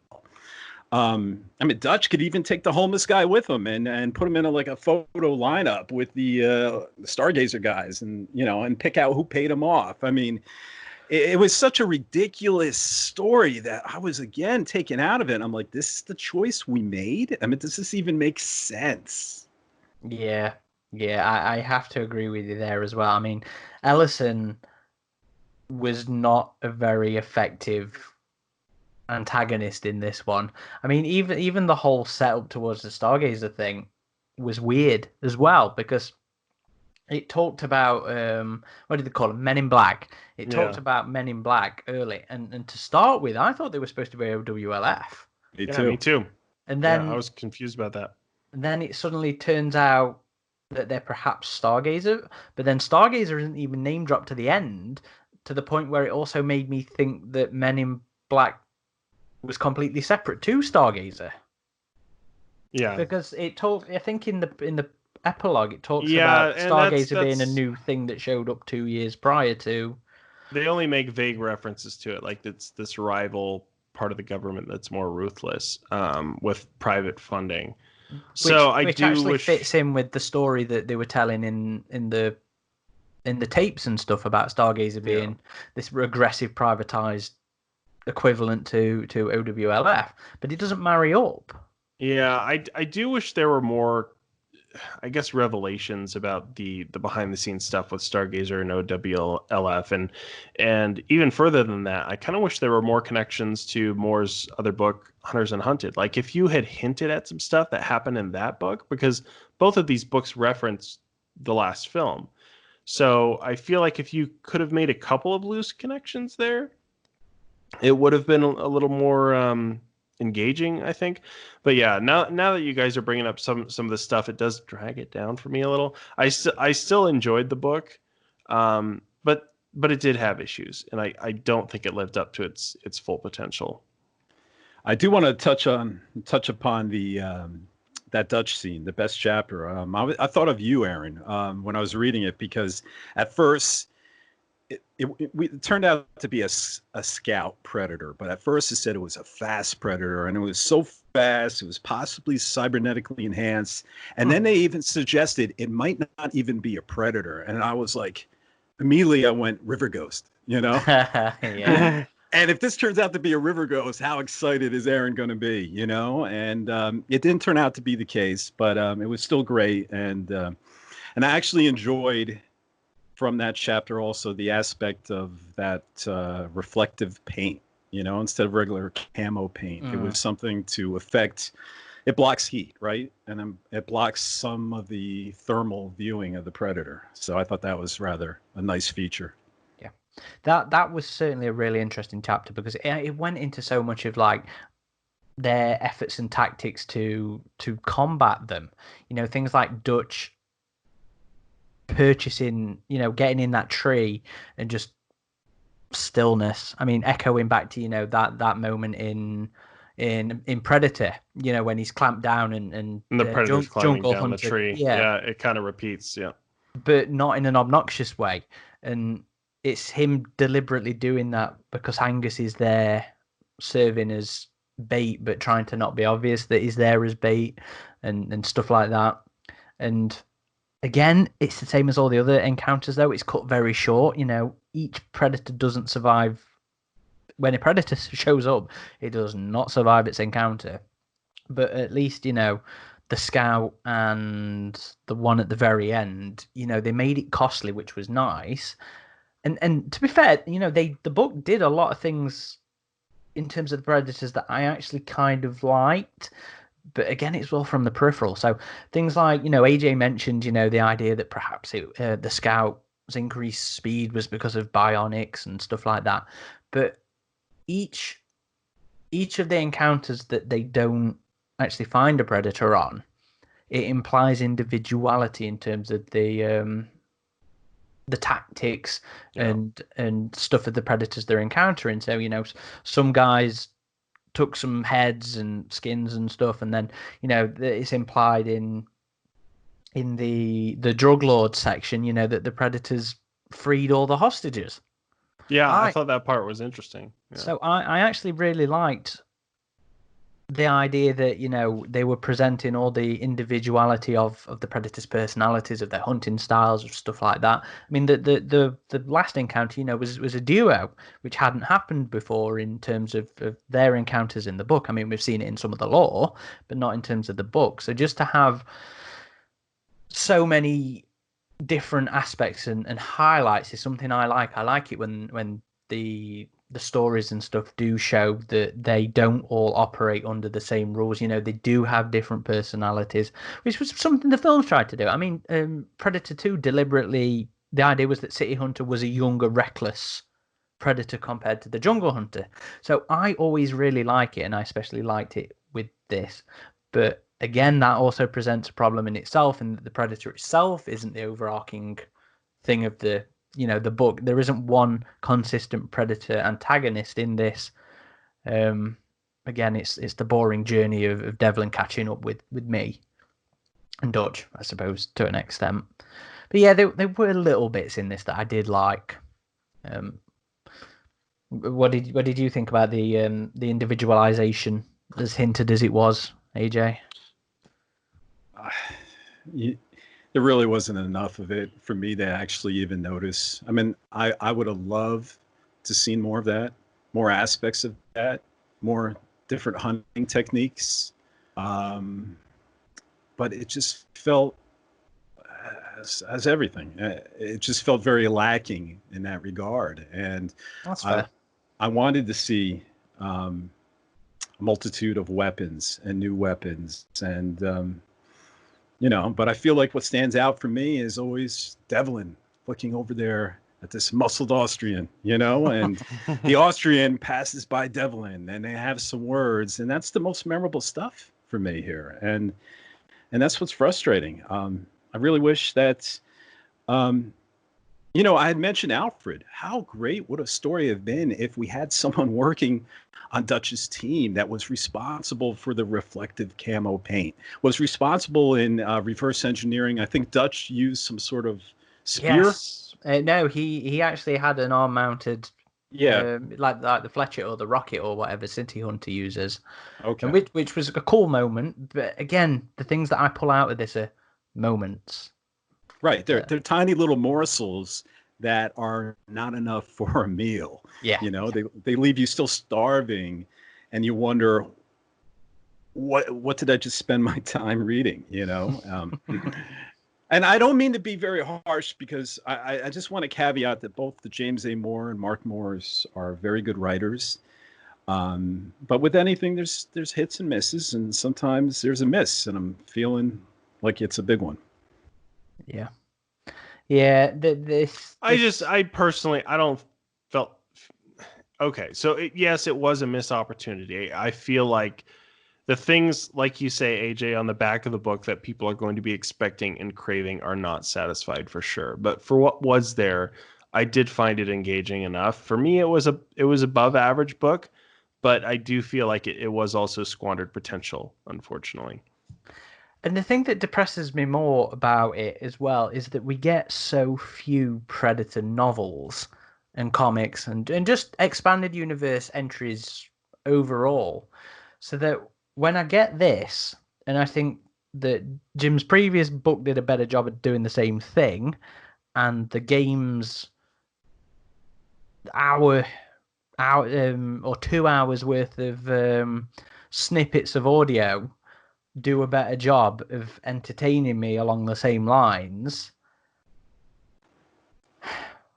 I mean, Dutch could even take the homeless guy with him and put him in a photo lineup with the Stargazer guys, and pick out who paid him off. I mean, it was such a ridiculous story that I was again taken out of it. I'm like, this is the choice we made. I mean, does this even make sense? Yeah, I have to agree with you there as well. I mean, Ellison was not a very effective antagonist in this one. I mean, even the whole setup towards the Stargazer thing was weird as well, because it talked about what did they call them? Men in Black. It talked about Men in Black early, and to start with, I thought they were supposed to be OWLF. Me too. And then I was confused about that. And then it suddenly turns out that they're perhaps Stargazer, but then Stargazer isn't even name dropped to the end, to the point where it also made me think that Men in Black was completely separate to Stargazer. Yeah, because it talked. I think in the epilogue it talks about Stargazer being a new thing that showed up 2 years prior to. They only make vague references to it, like it's this rival part of the government that's more ruthless, with private funding. Which actually fits in with the story that they were telling in the tapes and stuff about Stargazer being this regressive, privatized equivalent to OWLF, but it doesn't marry up. Yeah, I do wish there were more I guess, revelations about the behind the scenes stuff with Stargazer and OWLF, and even further than that, I kind of wish there were more connections to Moore's other book, Hunters and Hunted. Like if you had hinted at some stuff that happened in that book, because both of these books reference the last film. So I feel like if you could have made a couple of loose connections there, it would have been a little more engaging, I think. But yeah, now that you guys are bringing up some of the stuff, it does drag it down for me a little. I still enjoyed the book, but it did have issues, and I don't think it lived up to its full potential. I do want to touch upon the that Dutch scene, the best chapter. I thought of you, Aaron, when I was reading it, because at first it turned out to be a scout predator, but at first it said it was a fast predator, and it was so fast it was possibly cybernetically enhanced, and then they even suggested it might not even be a predator, and I was like, immediately I went River Ghost, you know. Yeah. And if this turns out to be a river ghost, how excited is Aaron going to be, you know? And it didn't turn out to be the case, but it was still great. And I actually enjoyed from that chapter also the aspect of that reflective paint, you know, instead of regular camo paint. It was something to affect, it blocks heat, right? And it blocks some of the thermal viewing of the predator. So I thought that was rather a nice feature. That was certainly a really interesting chapter, because it went into so much of like their efforts and tactics to combat them. You know, things like Dutch purchasing, you know, getting in that tree and just stillness. I mean, echoing back to, you know, that moment in Predator, you know, when he's clamped down and the Predator's climbing down hunter, the tree. Yeah, it kind of repeats. Yeah, but not in an obnoxious way. And it's him deliberately doing that because Angus is there serving as bait, but trying to not be obvious that he's there as bait and stuff like that. And again, it's the same as all the other encounters, though. It's cut very short. You know, each predator doesn't survive. When a predator shows up, it does not survive its encounter. But at least, you know, the scout and the one at the very end, you know, they made it costly, which was nice. And to be fair, you know, the book did a lot of things in terms of the predators that I actually kind of liked. But again, it's all from the peripheral. So things like, you know, AJ mentioned, you know, the idea that perhaps the scout's increased speed was because of bionics and stuff like that. But each of the encounters that they don't actually find a predator on, it implies individuality in terms of the tactics and stuff of the predators they're encountering. So, you know, some guys took some heads and skins and stuff, and then, you know, it's implied in the drug lord section, you know, that the predators freed all the hostages. Yeah, I thought that part was interesting. Yeah. So I actually really liked the idea that, you know, they were presenting all the individuality of the predators' personalities, of their hunting styles, of stuff like that. I mean, the last encounter, you know, was a duo, which hadn't happened before in terms of their encounters in the book. I mean, we've seen it in some of the lore, but not in terms of the book. So just to have so many different aspects and highlights is something I like. I like it when the stories and stuff do show that they don't all operate under the same rules. You know, they do have different personalities, which was something the films tried to do. I mean, Predator 2 deliberately, the idea was that City Hunter was a younger, reckless predator compared to the Jungle Hunter. So I always really like it, and I especially liked it with this. But again, that also presents a problem in itself, and the predator itself isn't the overarching thing of the, you know, the book. There isn't one consistent predator antagonist in this. Again, it's the boring journey of Devlin catching up with me and Dutch, I suppose, to an extent. But yeah, there were little bits in this that I did like. What did you think about the individualization, as hinted as it was, AJ? There really wasn't enough of it for me to actually even notice. I mean, I would have loved to see more of that, more aspects of that, more different hunting techniques. But it just felt as everything. It just felt very lacking in that regard, and that's fair. I wanted to see a multitude of weapons and new weapons, and but I feel like what stands out for me is always Devlin looking over there at this muscled Austrian, and the Austrian passes by Devlin, and they have some words, and that's the most memorable stuff for me here, and that's what's frustrating. I really wish that, I had mentioned Alfred. How great would a story have been if we had someone working on Dutch's team that was responsible for the reflective camo paint, was responsible in reverse engineering. I think Dutch used some sort of spear. Yes. No, he actually had an arm-mounted, like the Fletcher or the Rocket or whatever City Hunter uses. Okay. And which was a cool moment. But again, the things that I pull out of this are moments. Right. They're tiny little morsels that are not enough for a meal. Yeah. They leave you still starving, and you wonder, what did I just spend my time reading? And I don't mean to be very harsh, because I just want to caveat that both the James A. Moore and Mark Morris are very good writers. But with anything, there's hits and misses, and sometimes there's a miss, and I'm feeling like it's a big one. Yeah. Yeah. I personally, I don't felt okay. So yes, it was a missed opportunity. I feel like the things, like you say, AJ, on the back of the book that people are going to be expecting and craving are not satisfied for sure. But for what was there, I did find it engaging enough. For me, it was above average book, but I do feel like it was also squandered potential, unfortunately. And the thing that depresses me more about it as well is that we get so few Predator novels and comics and just expanded universe entries overall, so that when I get this, and I think that Jim's previous book did a better job at doing the same thing, and the game's hour or 2 hours worth of snippets of audio do a better job of entertaining me along the same lines.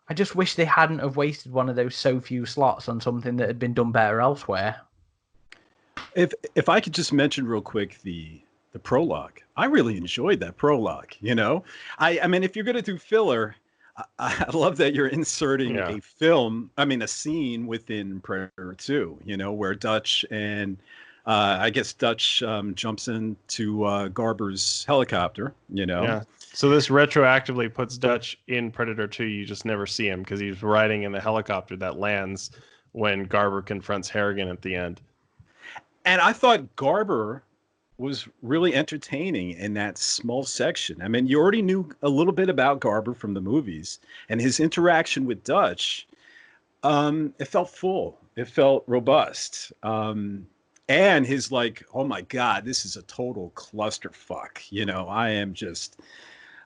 I just wish they hadn't have wasted one of those so few slots on something that had been done better elsewhere. If I could just mention real quick the prologue, I really enjoyed that prologue. I mean, if you're going to do filler, I love that you're inserting a scene within Predator 2, where Dutch and I guess Dutch jumps into Garber's helicopter, Yeah. So this retroactively puts Dutch in Predator 2. You just never see him because he's riding in the helicopter that lands when Garber confronts Harrigan at the end. And I thought Garber was really entertaining in that small section. I mean, you already knew a little bit about Garber from the movies, and his interaction with Dutch, it felt full. It felt robust. And his oh my God, this is a total clusterfuck.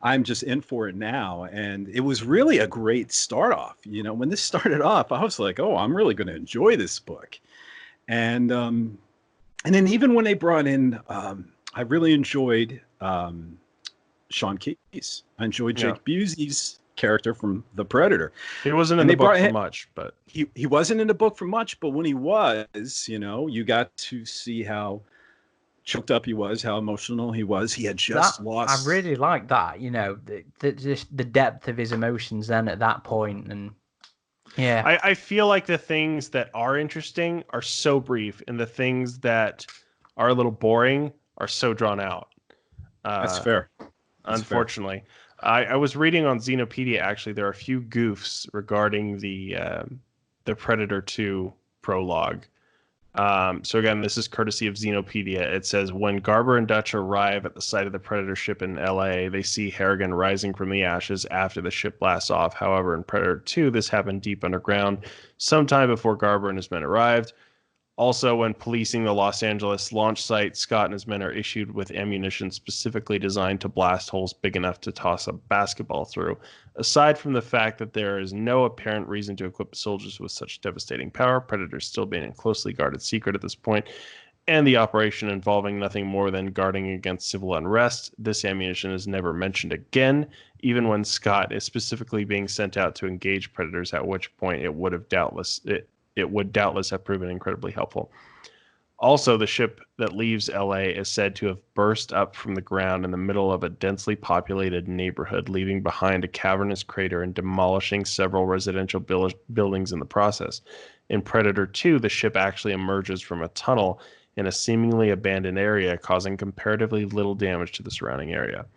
I'm just in for it now. And it was really a great start off. When this started off, I was like, oh, I'm really going to enjoy this book. And then even when they brought in, I really enjoyed Sean Keyes. I enjoyed Jake Busey's character from The Predator. He wasn't in the book for much, but he wasn't in the book for much. But when he was, you got to see how choked up he was, how emotional he was. He had just lost. I really like that. The depth of his emotions then at that point, and yeah, I feel like the things that are interesting are so brief, and the things that are a little boring are so drawn out. That's fair. Unfortunately. Fair. I was reading on Xenopedia, actually, there are a few goofs regarding the Predator 2 prologue. So again, this is courtesy of Xenopedia. It says, when Garber and Dutch arrive at the site of the Predator ship in LA, they see Harrigan rising from the ashes after the ship blasts off. However, in Predator 2, this happened deep underground, sometime before Garber and his men arrived. Also, when policing the Los Angeles launch site, Scott and his men are issued with ammunition specifically designed to blast holes big enough to toss a basketball through. Aside from the fact that there is no apparent reason to equip soldiers with such devastating power, Predator still being a closely guarded secret at this point, and the operation involving nothing more than guarding against civil unrest. This ammunition is never mentioned again, even when Scott is specifically being sent out to engage predators, at which point it would doubtless have proven incredibly helpful. Also, the ship that leaves LA is said to have burst up from the ground in the middle of a densely populated neighborhood, leaving behind a cavernous crater and demolishing several residential buildings in the process. In Predator 2, the ship actually emerges from a tunnel in a seemingly abandoned area, causing comparatively little damage to the surrounding area.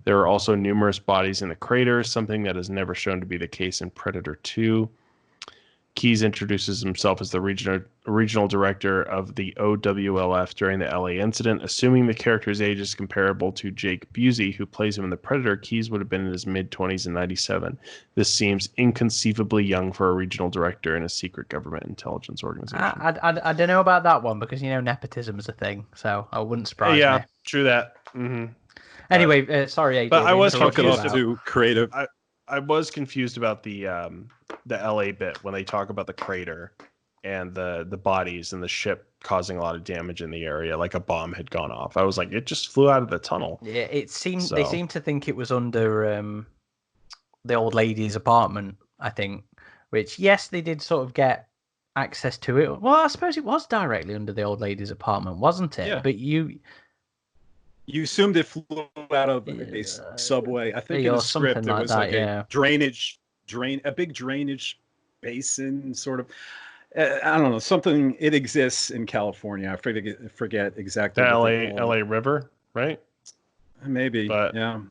There are also numerous bodies in the crater, something that is never shown to be the case in Predator 2. Keyes introduces himself as the regional director of the OWLF during the LA incident. Assuming the character's age is comparable to Jake Busey, who plays him in The Predator, Keyes would have been in his mid-20s in 97. This seems inconceivably young for a regional director in a secret government intelligence organization. I don't know about that one, because, nepotism is a thing, so I wouldn't surprise me. Yeah, true that. Mm-hmm. Anyway, sorry, AJ. But I was confused to creative. I was confused about the LA bit when they talk about the crater and the bodies and the ship causing a lot of damage in the area, like a bomb had gone off. I was like, it just flew out of the tunnel. Yeah, they seemed to think it was under the old lady's apartment, I think. Which, yes, they did sort of get access to it. Well, I suppose it was directly under the old lady's apartment, wasn't it? Yeah. But you assumed it flew out of a subway. I think in the script there was a big drainage basin, sort of. I don't know, something. It exists in California. I forget exactly. The LA River, right? Maybe, but, yeah.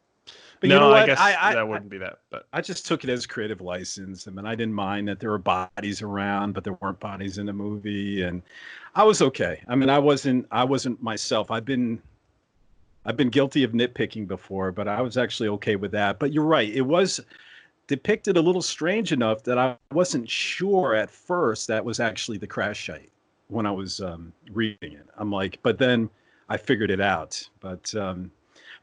But no, you know what? I guess that wouldn't be that. But I just took it as creative license. I mean, I didn't mind that there were bodies around, but there weren't bodies in the movie, and I was okay. I mean, I wasn't myself. I've been guilty of nitpicking before, but I was actually okay with that. But you're right. It was depicted a little strange enough that I wasn't sure at first that was actually the crash site when I was reading it. I'm like, but then I figured it out. But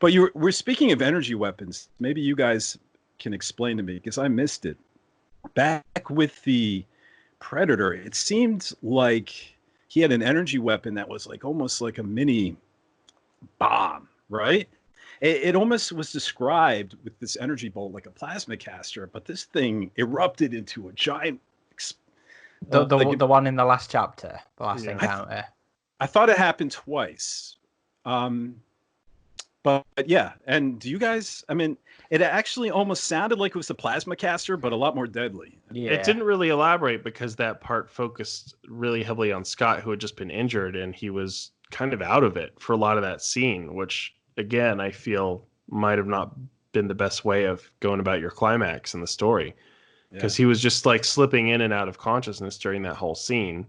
we're speaking of energy weapons. Maybe you guys can explain to me, because I missed it. Back with the Predator, it seemed like he had an energy weapon that was like almost like a mini bomb, right? It almost was described with this energy bolt like a plasma caster, but this thing erupted into a giant. The one in the last chapter, the last encounter. I thought it happened twice. But yeah, and do you guys? I mean, it actually almost sounded like it was a plasma caster, but a lot more deadly. Yeah. It didn't really elaborate because that part focused really heavily on Scott, who had just been injured, and he was kind of out of it for a lot of that scene, which again I feel might have not been the best way of going about your climax in the story, because he was just like slipping in and out of consciousness during that whole scene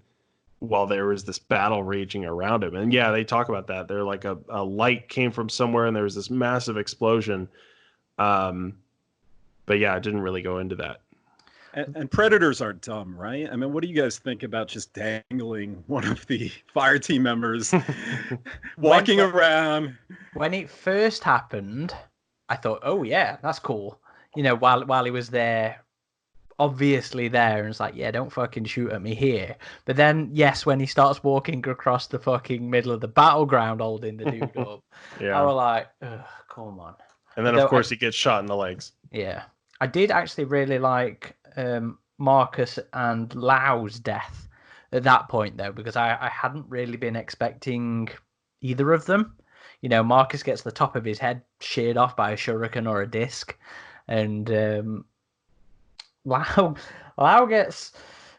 while there was this battle raging around him. And yeah, they talk about that. They're like a light came from somewhere and there was this massive explosion. But yeah, I didn't really go into that. And predators aren't dumb, right? I mean, what do you guys think about just dangling one of the fire team members walking around? When it first happened, I thought, oh yeah, that's cool. While he was there, obviously there, and it's like, yeah, don't fucking shoot at me here. But then, yes, when he starts walking across the fucking middle of the battleground holding the dude up, I was like, ugh, come on. And then, of course, he gets shot in the legs. Yeah. I did actually really like Marcus and Lau's death at that point, though, because I hadn't really been expecting either of them. Marcus gets the top of his head sheared off by a shuriken or a disc, and Lau gets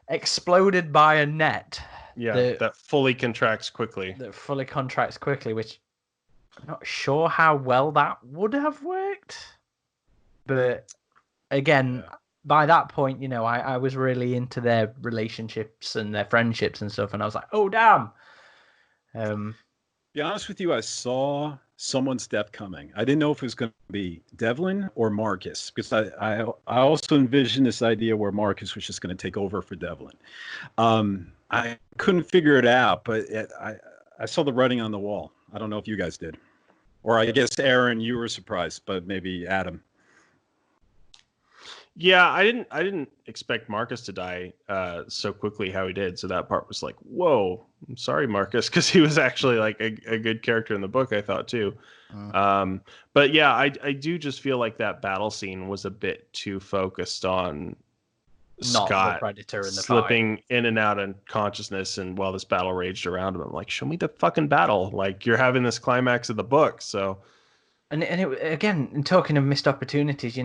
exploded by a net. Yeah, that fully contracts quickly. Which I'm not sure how well that would have worked. But again, by that point, I was really into their relationships and their friendships and stuff, and I was like, oh, damn. Be honest with you, I saw someone's death coming. I didn't know if it was going to be Devlin or Marcus, because I also envisioned this idea where Marcus was just going to take over for Devlin. I couldn't figure it out, but I saw the writing on the wall. I don't know if you guys did. Or I guess, Aaron, you were surprised, but maybe Adam. Yeah, I didn't expect Marcus to die so quickly how he did. So that part was like, whoa, I'm sorry, Marcus, because he was actually like a good character in the book, I thought too. But yeah, I do just feel like that battle scene was a bit too focused on not Scott the Predator in the slipping fight. in and out of consciousness, and while this battle raged around him, I'm like, show me the fucking battle. Like, you're having this climax of the book, so. And it, again, talking of missed opportunities,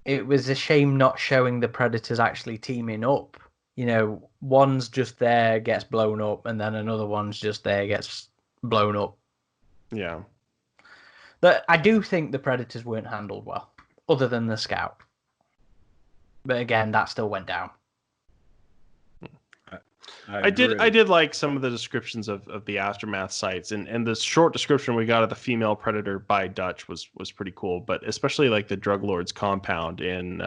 it was a shame not showing the Predators actually teaming up. One's just there, gets blown up, and then another one's just there, gets blown up. Yeah. But I do think the Predators weren't handled well, other than the Scout. But again, that still went down. I did like some of the descriptions of the aftermath sites, and the short description we got of the female Predator by Dutch was pretty cool, but especially like the drug lord's compound in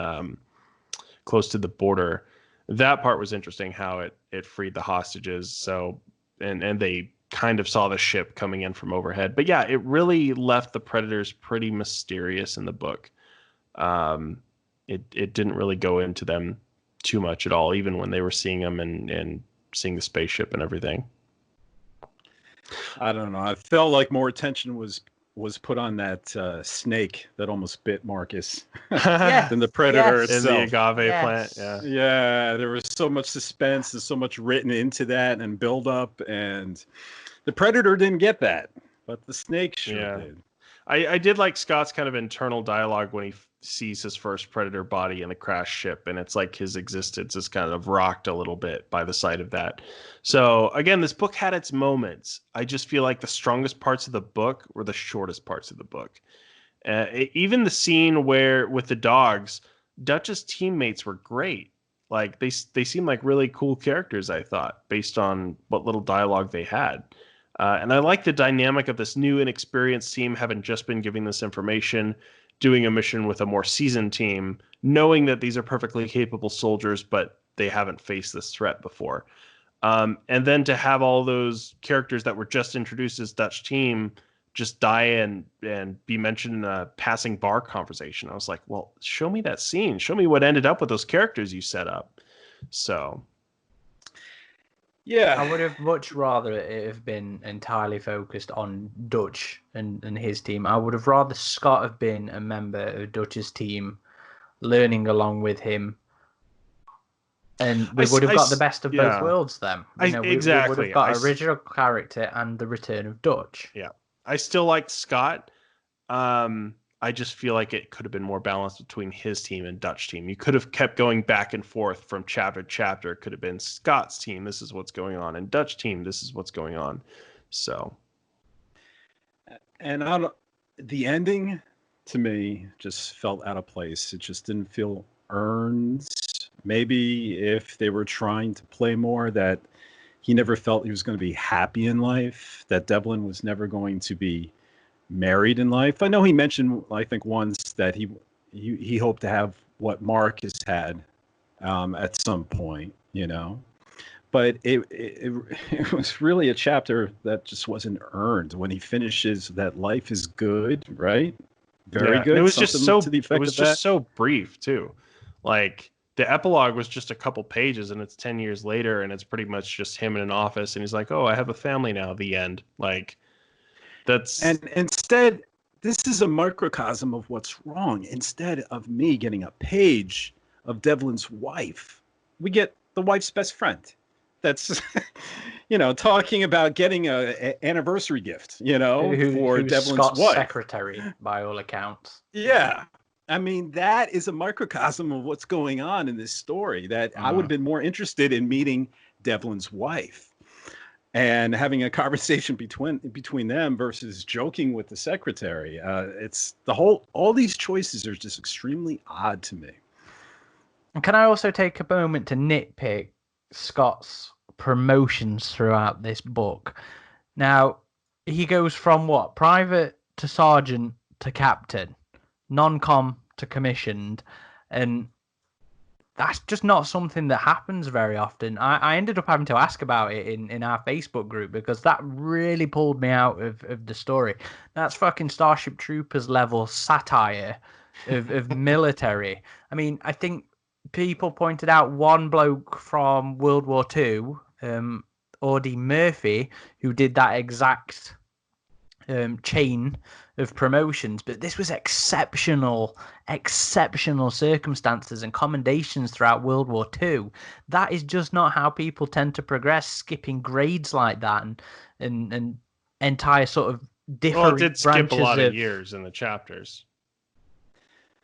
close to the border. That part was interesting, how it freed the hostages. So and they kind of saw the ship coming in from overhead. But yeah, it really left the Predators pretty mysterious in the book. It didn't really go into them too much at all, even when they were seeing them and seeing the spaceship and everything. I don't know. I felt like more attention was put on that snake that almost bit Marcus than the Predator itself. In the agave plant. Yeah, there was so much suspense and so much written into that and build up, and the Predator didn't get that, but the snake sure did. I did like Scott's kind of internal dialogue when he sees his first Predator body in the crashed ship, and it's like his existence is kind of rocked a little bit by the sight of that. So again, this book had its moments. I just feel like the strongest parts of the book were the shortest parts of the book. Even the scene where with the dogs, Dutch's teammates were great. Like they seemed like really cool characters, I thought, based on what little dialogue they had. And I like the dynamic of this new inexperienced team having just been giving this information, doing a mission with a more seasoned team, knowing that these are perfectly capable soldiers, but they haven't faced this threat before. And then to have all those characters that were just introduced as Dutch team just die and be mentioned in a passing bar conversation. I was like, well, show me that scene. Show me what ended up with those characters you set up. So... yeah, I would have much rather it have been entirely focused on Dutch and his team. I would have rather Scott have been a member of Dutch's team, learning along with him, and we would have got the best of both worlds then. Exactly. We would have got original character and the return of Dutch. Yeah, I still like Scott. I just feel like it could have been more balanced between his team and Dutch team. You could have kept going back and forth from chapter to chapter. It could have been Scott's team, this is what's going on, and Dutch team, this is what's going on. So, and the ending to me just felt out of place. It just didn't feel earned. Maybe if they were trying to play more, that he never felt he was going to be happy in life, that Devlin was never going to be married in life. I know he mentioned, I think once, that he hoped to have what Mark has had at some point, but it was really a chapter that just wasn't earned when he finishes that life is good, right? Very good. It was just so brief too. Like the epilogue was just a couple pages and it's 10 years later and it's pretty much just him in an office and he's like, oh, I have a family now. The end. Like, and instead, this is a microcosm of what's wrong. Instead of me getting a page of Devlin's wife, we get the wife's best friend. That's, talking about getting an anniversary gift, for Devlin's Scott's wife. Secretary, by all accounts. Yeah. I mean, that is a microcosm of what's going on in this story, that I would have been more interested in meeting Devlin's wife and having a conversation between them versus joking with the secretary. It's all these choices are just extremely odd to me. And can I also take a moment to nitpick Scott's promotions throughout this book? Now, he goes from what? Private to sergeant to captain, non-com to commissioned, and that's just not something that happens very often. I ended up having to ask about it in our Facebook group because that really pulled me out of the story. That's fucking Starship Troopers level satire of military. I mean, I think people pointed out one bloke from World War II, Audie Murphy, who did that exact chain of promotions, but this was exceptional circumstances and commendations throughout World War II. That is just not how people tend to progress, skipping grades like that and entire sort of different. Well, it did skip a lot of years in the chapters.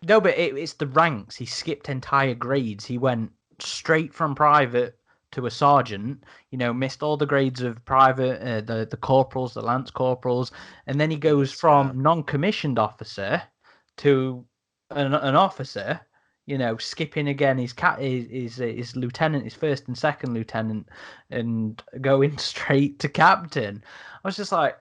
No, but it's the ranks. He skipped entire grades. He went straight from private to a sergeant, missed all the grades of private, the corporals, the lance corporals, and then he goes from non-commissioned officer to an officer, skipping again his lieutenant, his first and second lieutenant, and going straight to captain. I was just like,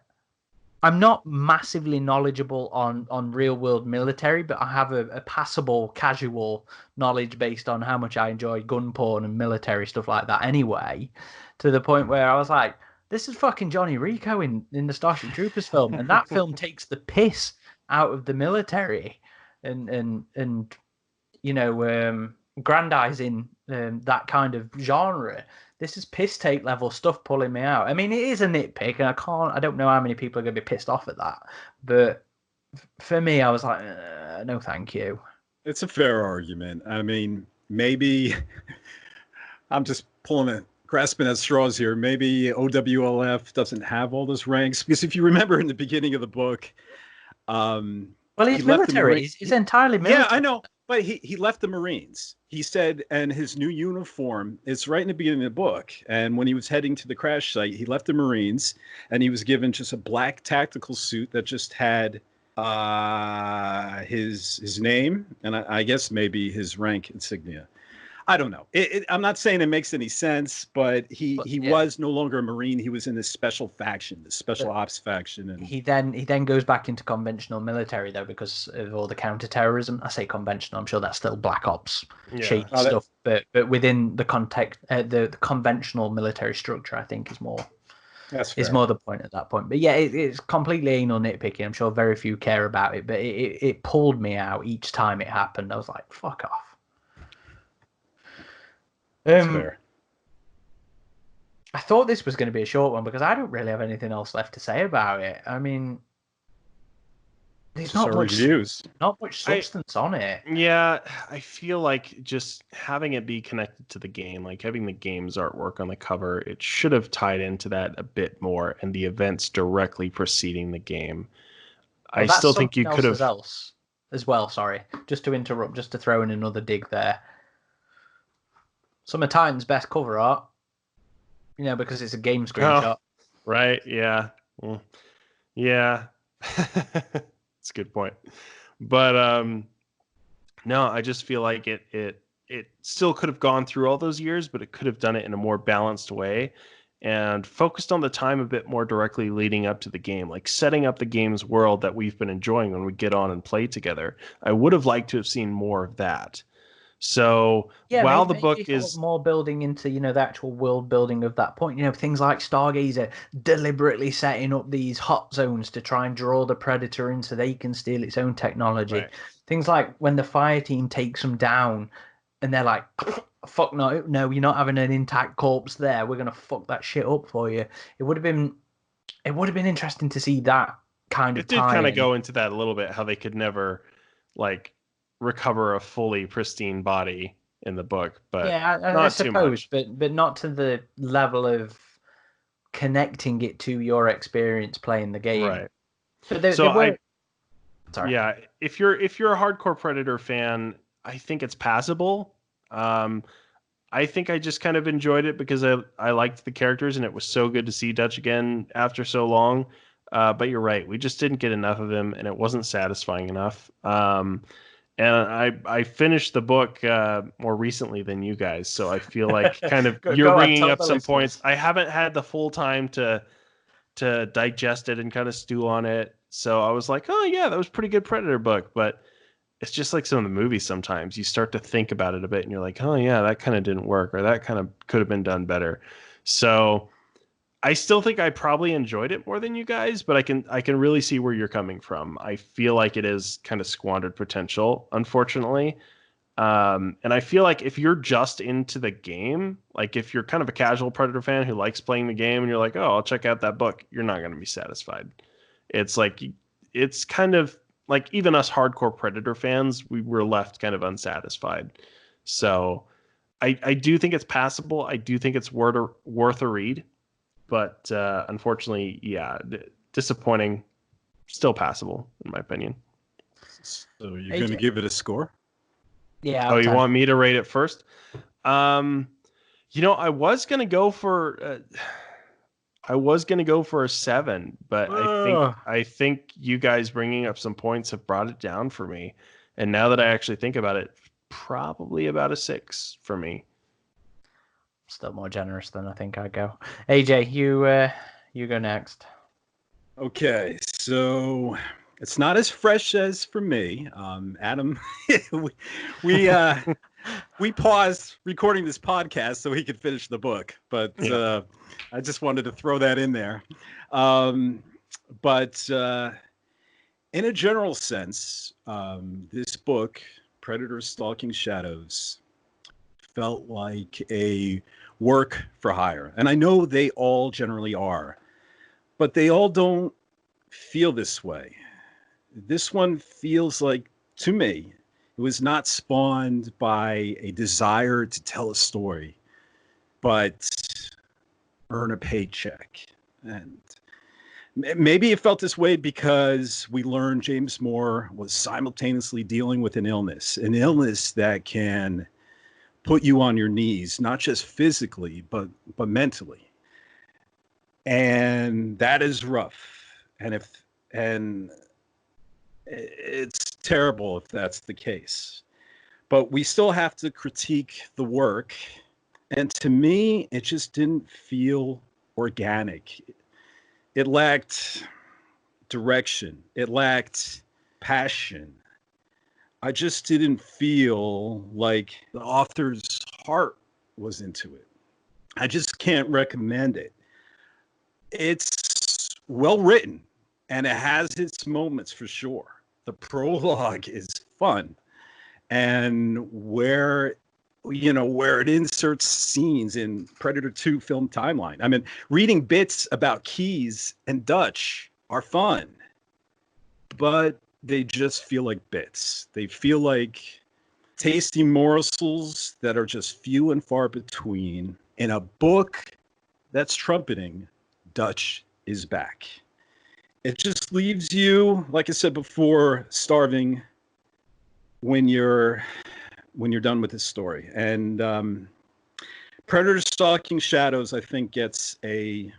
I'm not massively knowledgeable on real world military, but I have a passable, casual knowledge based on how much I enjoy gun porn and military stuff like that anyway, to the point where I was like, this is fucking Johnny Rico in the Starship Troopers film. And that film takes the piss out of the military and grandizing that kind of genre. This is piss take level stuff pulling me out. I mean, it is a nitpick, and I don't know how many people are going to be pissed off at that. But for me, I was like, no, thank you. It's a fair argument. I mean, maybe I'm just grasping at straws here. Maybe OWLF doesn't have all those ranks, because if you remember in the beginning of the book, well, he's military. He's entirely military. Yeah, I know. But he left the Marines. He said, and his new uniform, it's right in the beginning of the book. And when he was heading to the crash site, he left the Marines, and he was given just a black tactical suit that just had his name, and I guess maybe his rank insignia. I don't know. I'm not saying it makes any sense, but he was no longer a Marine. He was in this special faction, this special ops faction. And he then goes back into conventional military, though, because of all the counterterrorism. I say conventional. I'm sure that's still Black Ops shady stuff, but within the context, the conventional military structure, I think is more. Is more the point at that point. But yeah, it's completely anal nitpicking. I'm sure very few care about it, but it pulled me out each time it happened. I was like, fuck off. Fair. I thought this was going to be a short one because I don't really have anything else left to say about it. I mean, there's not much substance on it. Yeah, I feel like just having it be connected to the game, like having the game's artwork on the cover, it should have tied into that a bit more, and the events directly preceding the game. Well, I still think you could have as well. Sorry, just to interrupt, just to throw in another dig there. Some of Titan's best cover art, because it's a game screenshot. Oh, right? Yeah. Well, yeah. That's a good point. But no, I just feel like it still could have gone through all those years, but it could have done it in a more balanced way and focused on the time a bit more directly leading up to the game, like setting up the game's world that we've been enjoying when we get on and play together. I would have liked to have seen more of that. So while the book is more building into, the actual world building of that point, things like Stargazer deliberately setting up these hot zones to try and draw the Predator in so they can steal its own technology. Right. Things like when the fire team takes them down and they're like, fuck no, you're not having an intact corpse there. We're going to fuck that shit up for you. It would have been interesting to see that kind of. It did kind of go into that a little bit, how they could never recover a fully pristine body in the book, but I suppose, but not to the level of connecting it to your experience playing the game. Right. But sorry. Yeah, if you're a hardcore Predator fan, I think it's passable. I think I just kind of enjoyed it because I liked the characters, and it was so good to see Dutch again after so long. But you're right, we just didn't get enough of him, and it wasn't satisfying enough. And I finished the book more recently than you guys, so I feel like kind of you're bringing up some points. I haven't had the full time to digest it and kind of stew on it. So I was like, oh yeah, that was a pretty good Predator book. But it's just like some of the movies. Sometimes you start to think about it a bit, and you're like, oh yeah, that kind of didn't work, or that kind of could have been done better. So I still think I probably enjoyed it more than you guys, but I can really see where you're coming from. I feel like it is kind of squandered potential, unfortunately. And I feel like if you're just into the game, like if you're kind of a casual Predator fan who likes playing the game and you're like, oh, I'll check out that book, you're not going to be satisfied. It's like, it's kind of like even us hardcore Predator fans, we were left kind of unsatisfied. So I do think it's passable. I do think it's worth a read. But unfortunately, yeah, disappointing. Still passable, in my opinion. So you're going to give it a score? Yeah. Oh, you want me to rate it first? I was gonna go for a 7, but I think you guys bringing up some points have brought it down for me. And now that I actually think about it, probably about a 6 for me. Still more generous than I think I'd go. AJ, you go next. Okay, so it's not as fresh as for me. Adam, we paused recording this podcast so he could finish the book, but I just wanted to throw that in there. But in a general sense, this book, Predator Stalking Shadows, felt like a work for hire. And I know they all generally are, but they all don't feel this way. This one feels like, to me, it was not spawned by a desire to tell a story, but earn a paycheck. And maybe it felt this way because we learned James Moore was simultaneously dealing with an illness that can put you on your knees, not just physically, but mentally. And that is rough. And it's terrible if that's the case. But we still have to critique the work. And to me, it just didn't feel organic. It lacked direction. It lacked passion. I just didn't feel like the author's heart was into it. I just can't recommend it. It's well written and it has its moments for sure. The prologue is fun, and where it inserts scenes in Predator 2 film timeline. I mean, reading bits about Keys and Dutch are fun, but they just feel like bits. They feel like tasty morsels that are just few and far between in a book that's trumpeting Dutch is back. It just leaves you, like I said before, starving when you're done with this story. And Predator Stalking Shadows, I think, gets I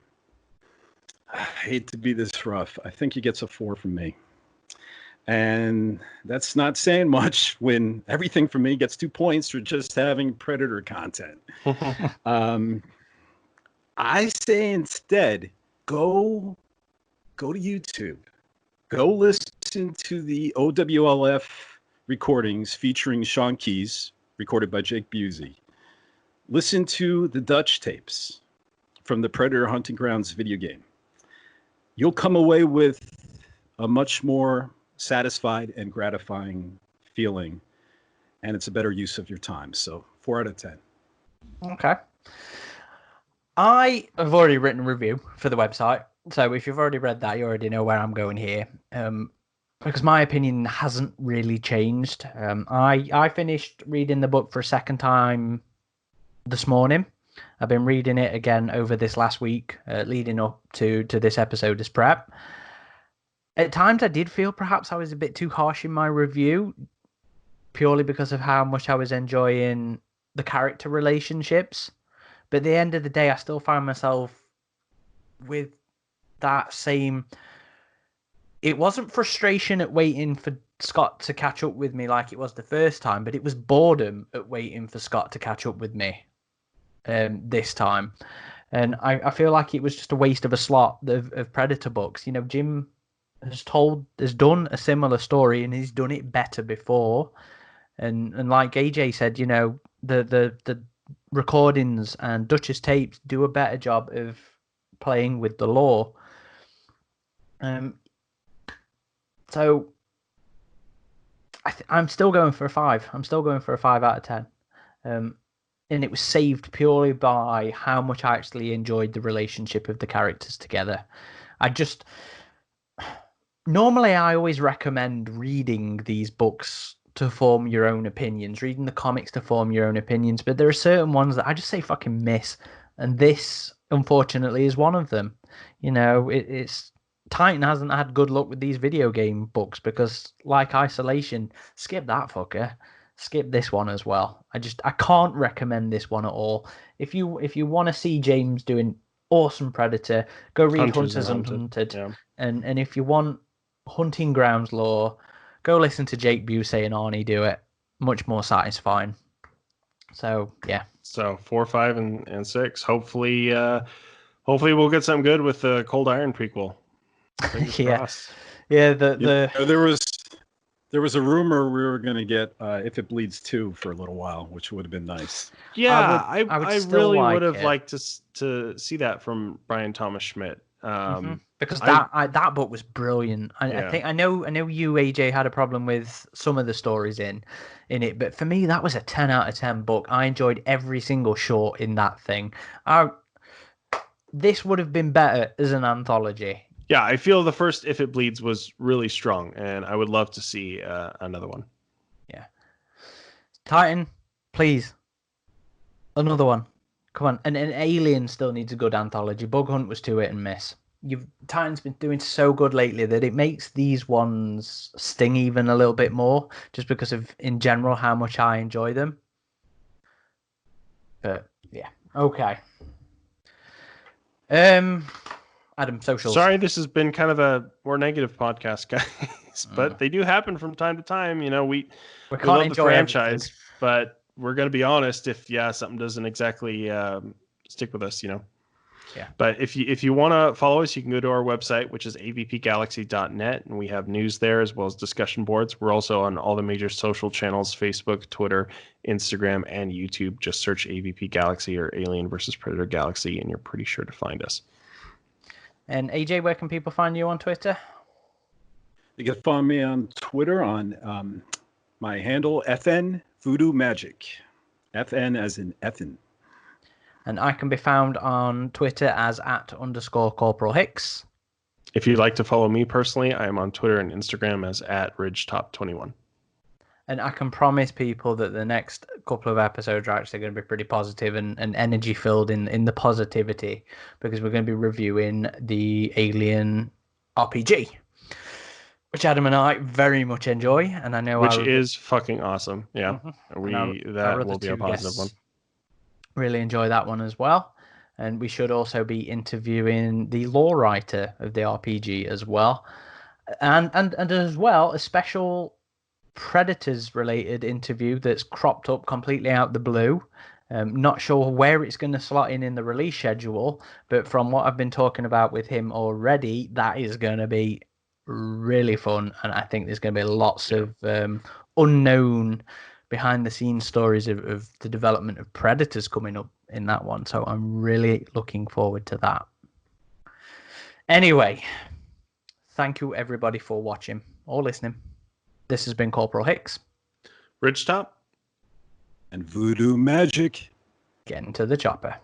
hate to be this rough, I think he gets a 4 from me. And that's not saying much when everything from me gets 2 points for just having Predator content. I say instead, go to YouTube. Go listen to the OWLF recordings featuring Sean Keys, recorded by Jake Busey. Listen to the Dutch tapes from the Predator Hunting Grounds video game. You'll come away with a much more satisfied and gratifying feeling, and it's a better use of your time. So 4 out of 10. Okay. I have already written a review for the website, so if you've already read that, you already know where I'm going here. Because my opinion hasn't really changed. I finished reading the book for a second time this morning. I've been reading it again over this last week, leading up to this episode as prep. At times I did feel perhaps I was a bit too harsh in my review, purely because of how much I was enjoying the character relationships. But at the end of the day, I still found myself with that same... It wasn't frustration at waiting for Scott to catch up with me like it was the first time, but it was boredom at waiting for Scott to catch up with me this time. And I feel like it was just a waste of a slot of Predator books. You know, Jim has done a similar story and he's done it better before. And like AJ said, you know, the recordings and Dutch's tapes do a better job of playing with the lore. So I'm still going for a 5. I'm still going for a 5 out of 10. And it was saved purely by how much I actually enjoyed the relationship of the characters together. Normally I always recommend reading these books to form your own opinions, reading the comics to form your own opinions, but there are certain ones that I just say fucking miss, and this unfortunately is one of them. You know, it's Titan hasn't had good luck with these video game books because, like Isolation, skip that fucker. Skip this one as well. I can't recommend this one at all. If you want to see James doing awesome Predator, go read Hunters and Hunted. Yeah. And if you want Hunting Grounds lore, go listen to Jake Busey and Arnie do it. Much more satisfying. So yeah. So 4, 5, and 6. Hopefully we'll get something good with the Cold Iron prequel. Yeah. Crossed. Yeah. There was a rumor we were going to get If It Bleeds 2 for a little while, which would have been nice. Yeah, I really would have liked to see that from Brian Thomas Schmidt. Because that book was brilliant. I know you, AJ, had a problem with some of the stories in it, but for me that was a 10 out of 10 book. I enjoyed every single short in that thing. This would have been better as an anthology. Yeah, I feel the first If It Bleeds was really strong, and I would love to see another one. Yeah. Titan, please. Another one. Come on. And Alien still needs a good anthology. Bug Hunt was too hit and miss. Titan's been doing so good lately that it makes these ones sting even a little bit more, just because of, in general, how much I enjoy them. But, yeah. Okay. Adam, socials. Sorry, this has been kind of a more negative podcast, guys, but they do happen from time to time. You know, we love the franchise, everything. But we're going to be honest if something doesn't exactly stick with us, you know. Yeah. But if you want to follow us, you can go to our website, which is avpgalaxy.net, and we have news there as well as discussion boards. We're also on all the major social channels: Facebook, Twitter, Instagram, and YouTube. Just search AvP Galaxy or Alien vs. Predator Galaxy, and you're pretty sure to find us. And AJ, where can people find you on Twitter? You can find me on Twitter on my handle, FN Voodoo Magic. FN as in Ethan. And I can be found on Twitter as @_Corporal Hicks. If you'd like to follow me personally, I am on Twitter and Instagram as @RidgeTop21. And I can promise people that the next couple of episodes are actually going to be pretty positive and energy filled in the positivity, because we're going to be reviewing the Alien RPG, which Adam and I very much enjoy, and I know is fucking awesome. Yeah, that will be a positive one. Really enjoy that one as well, and we should also be interviewing the lore writer of the RPG as well, and as well a special Predators related interview that's cropped up completely out the blue. Not sure where it's going to slot in the release schedule, but from what I've been talking about with him already, that is going to be really fun, and I think there's going to be lots of unknown behind the scenes stories of the development of Predators coming up in that one, so I'm really looking forward to that. Anyway, thank you everybody for watching or listening. This has been Corporal Hicks, RidgeTop, and Voodoo Magic. Getting to the chopper.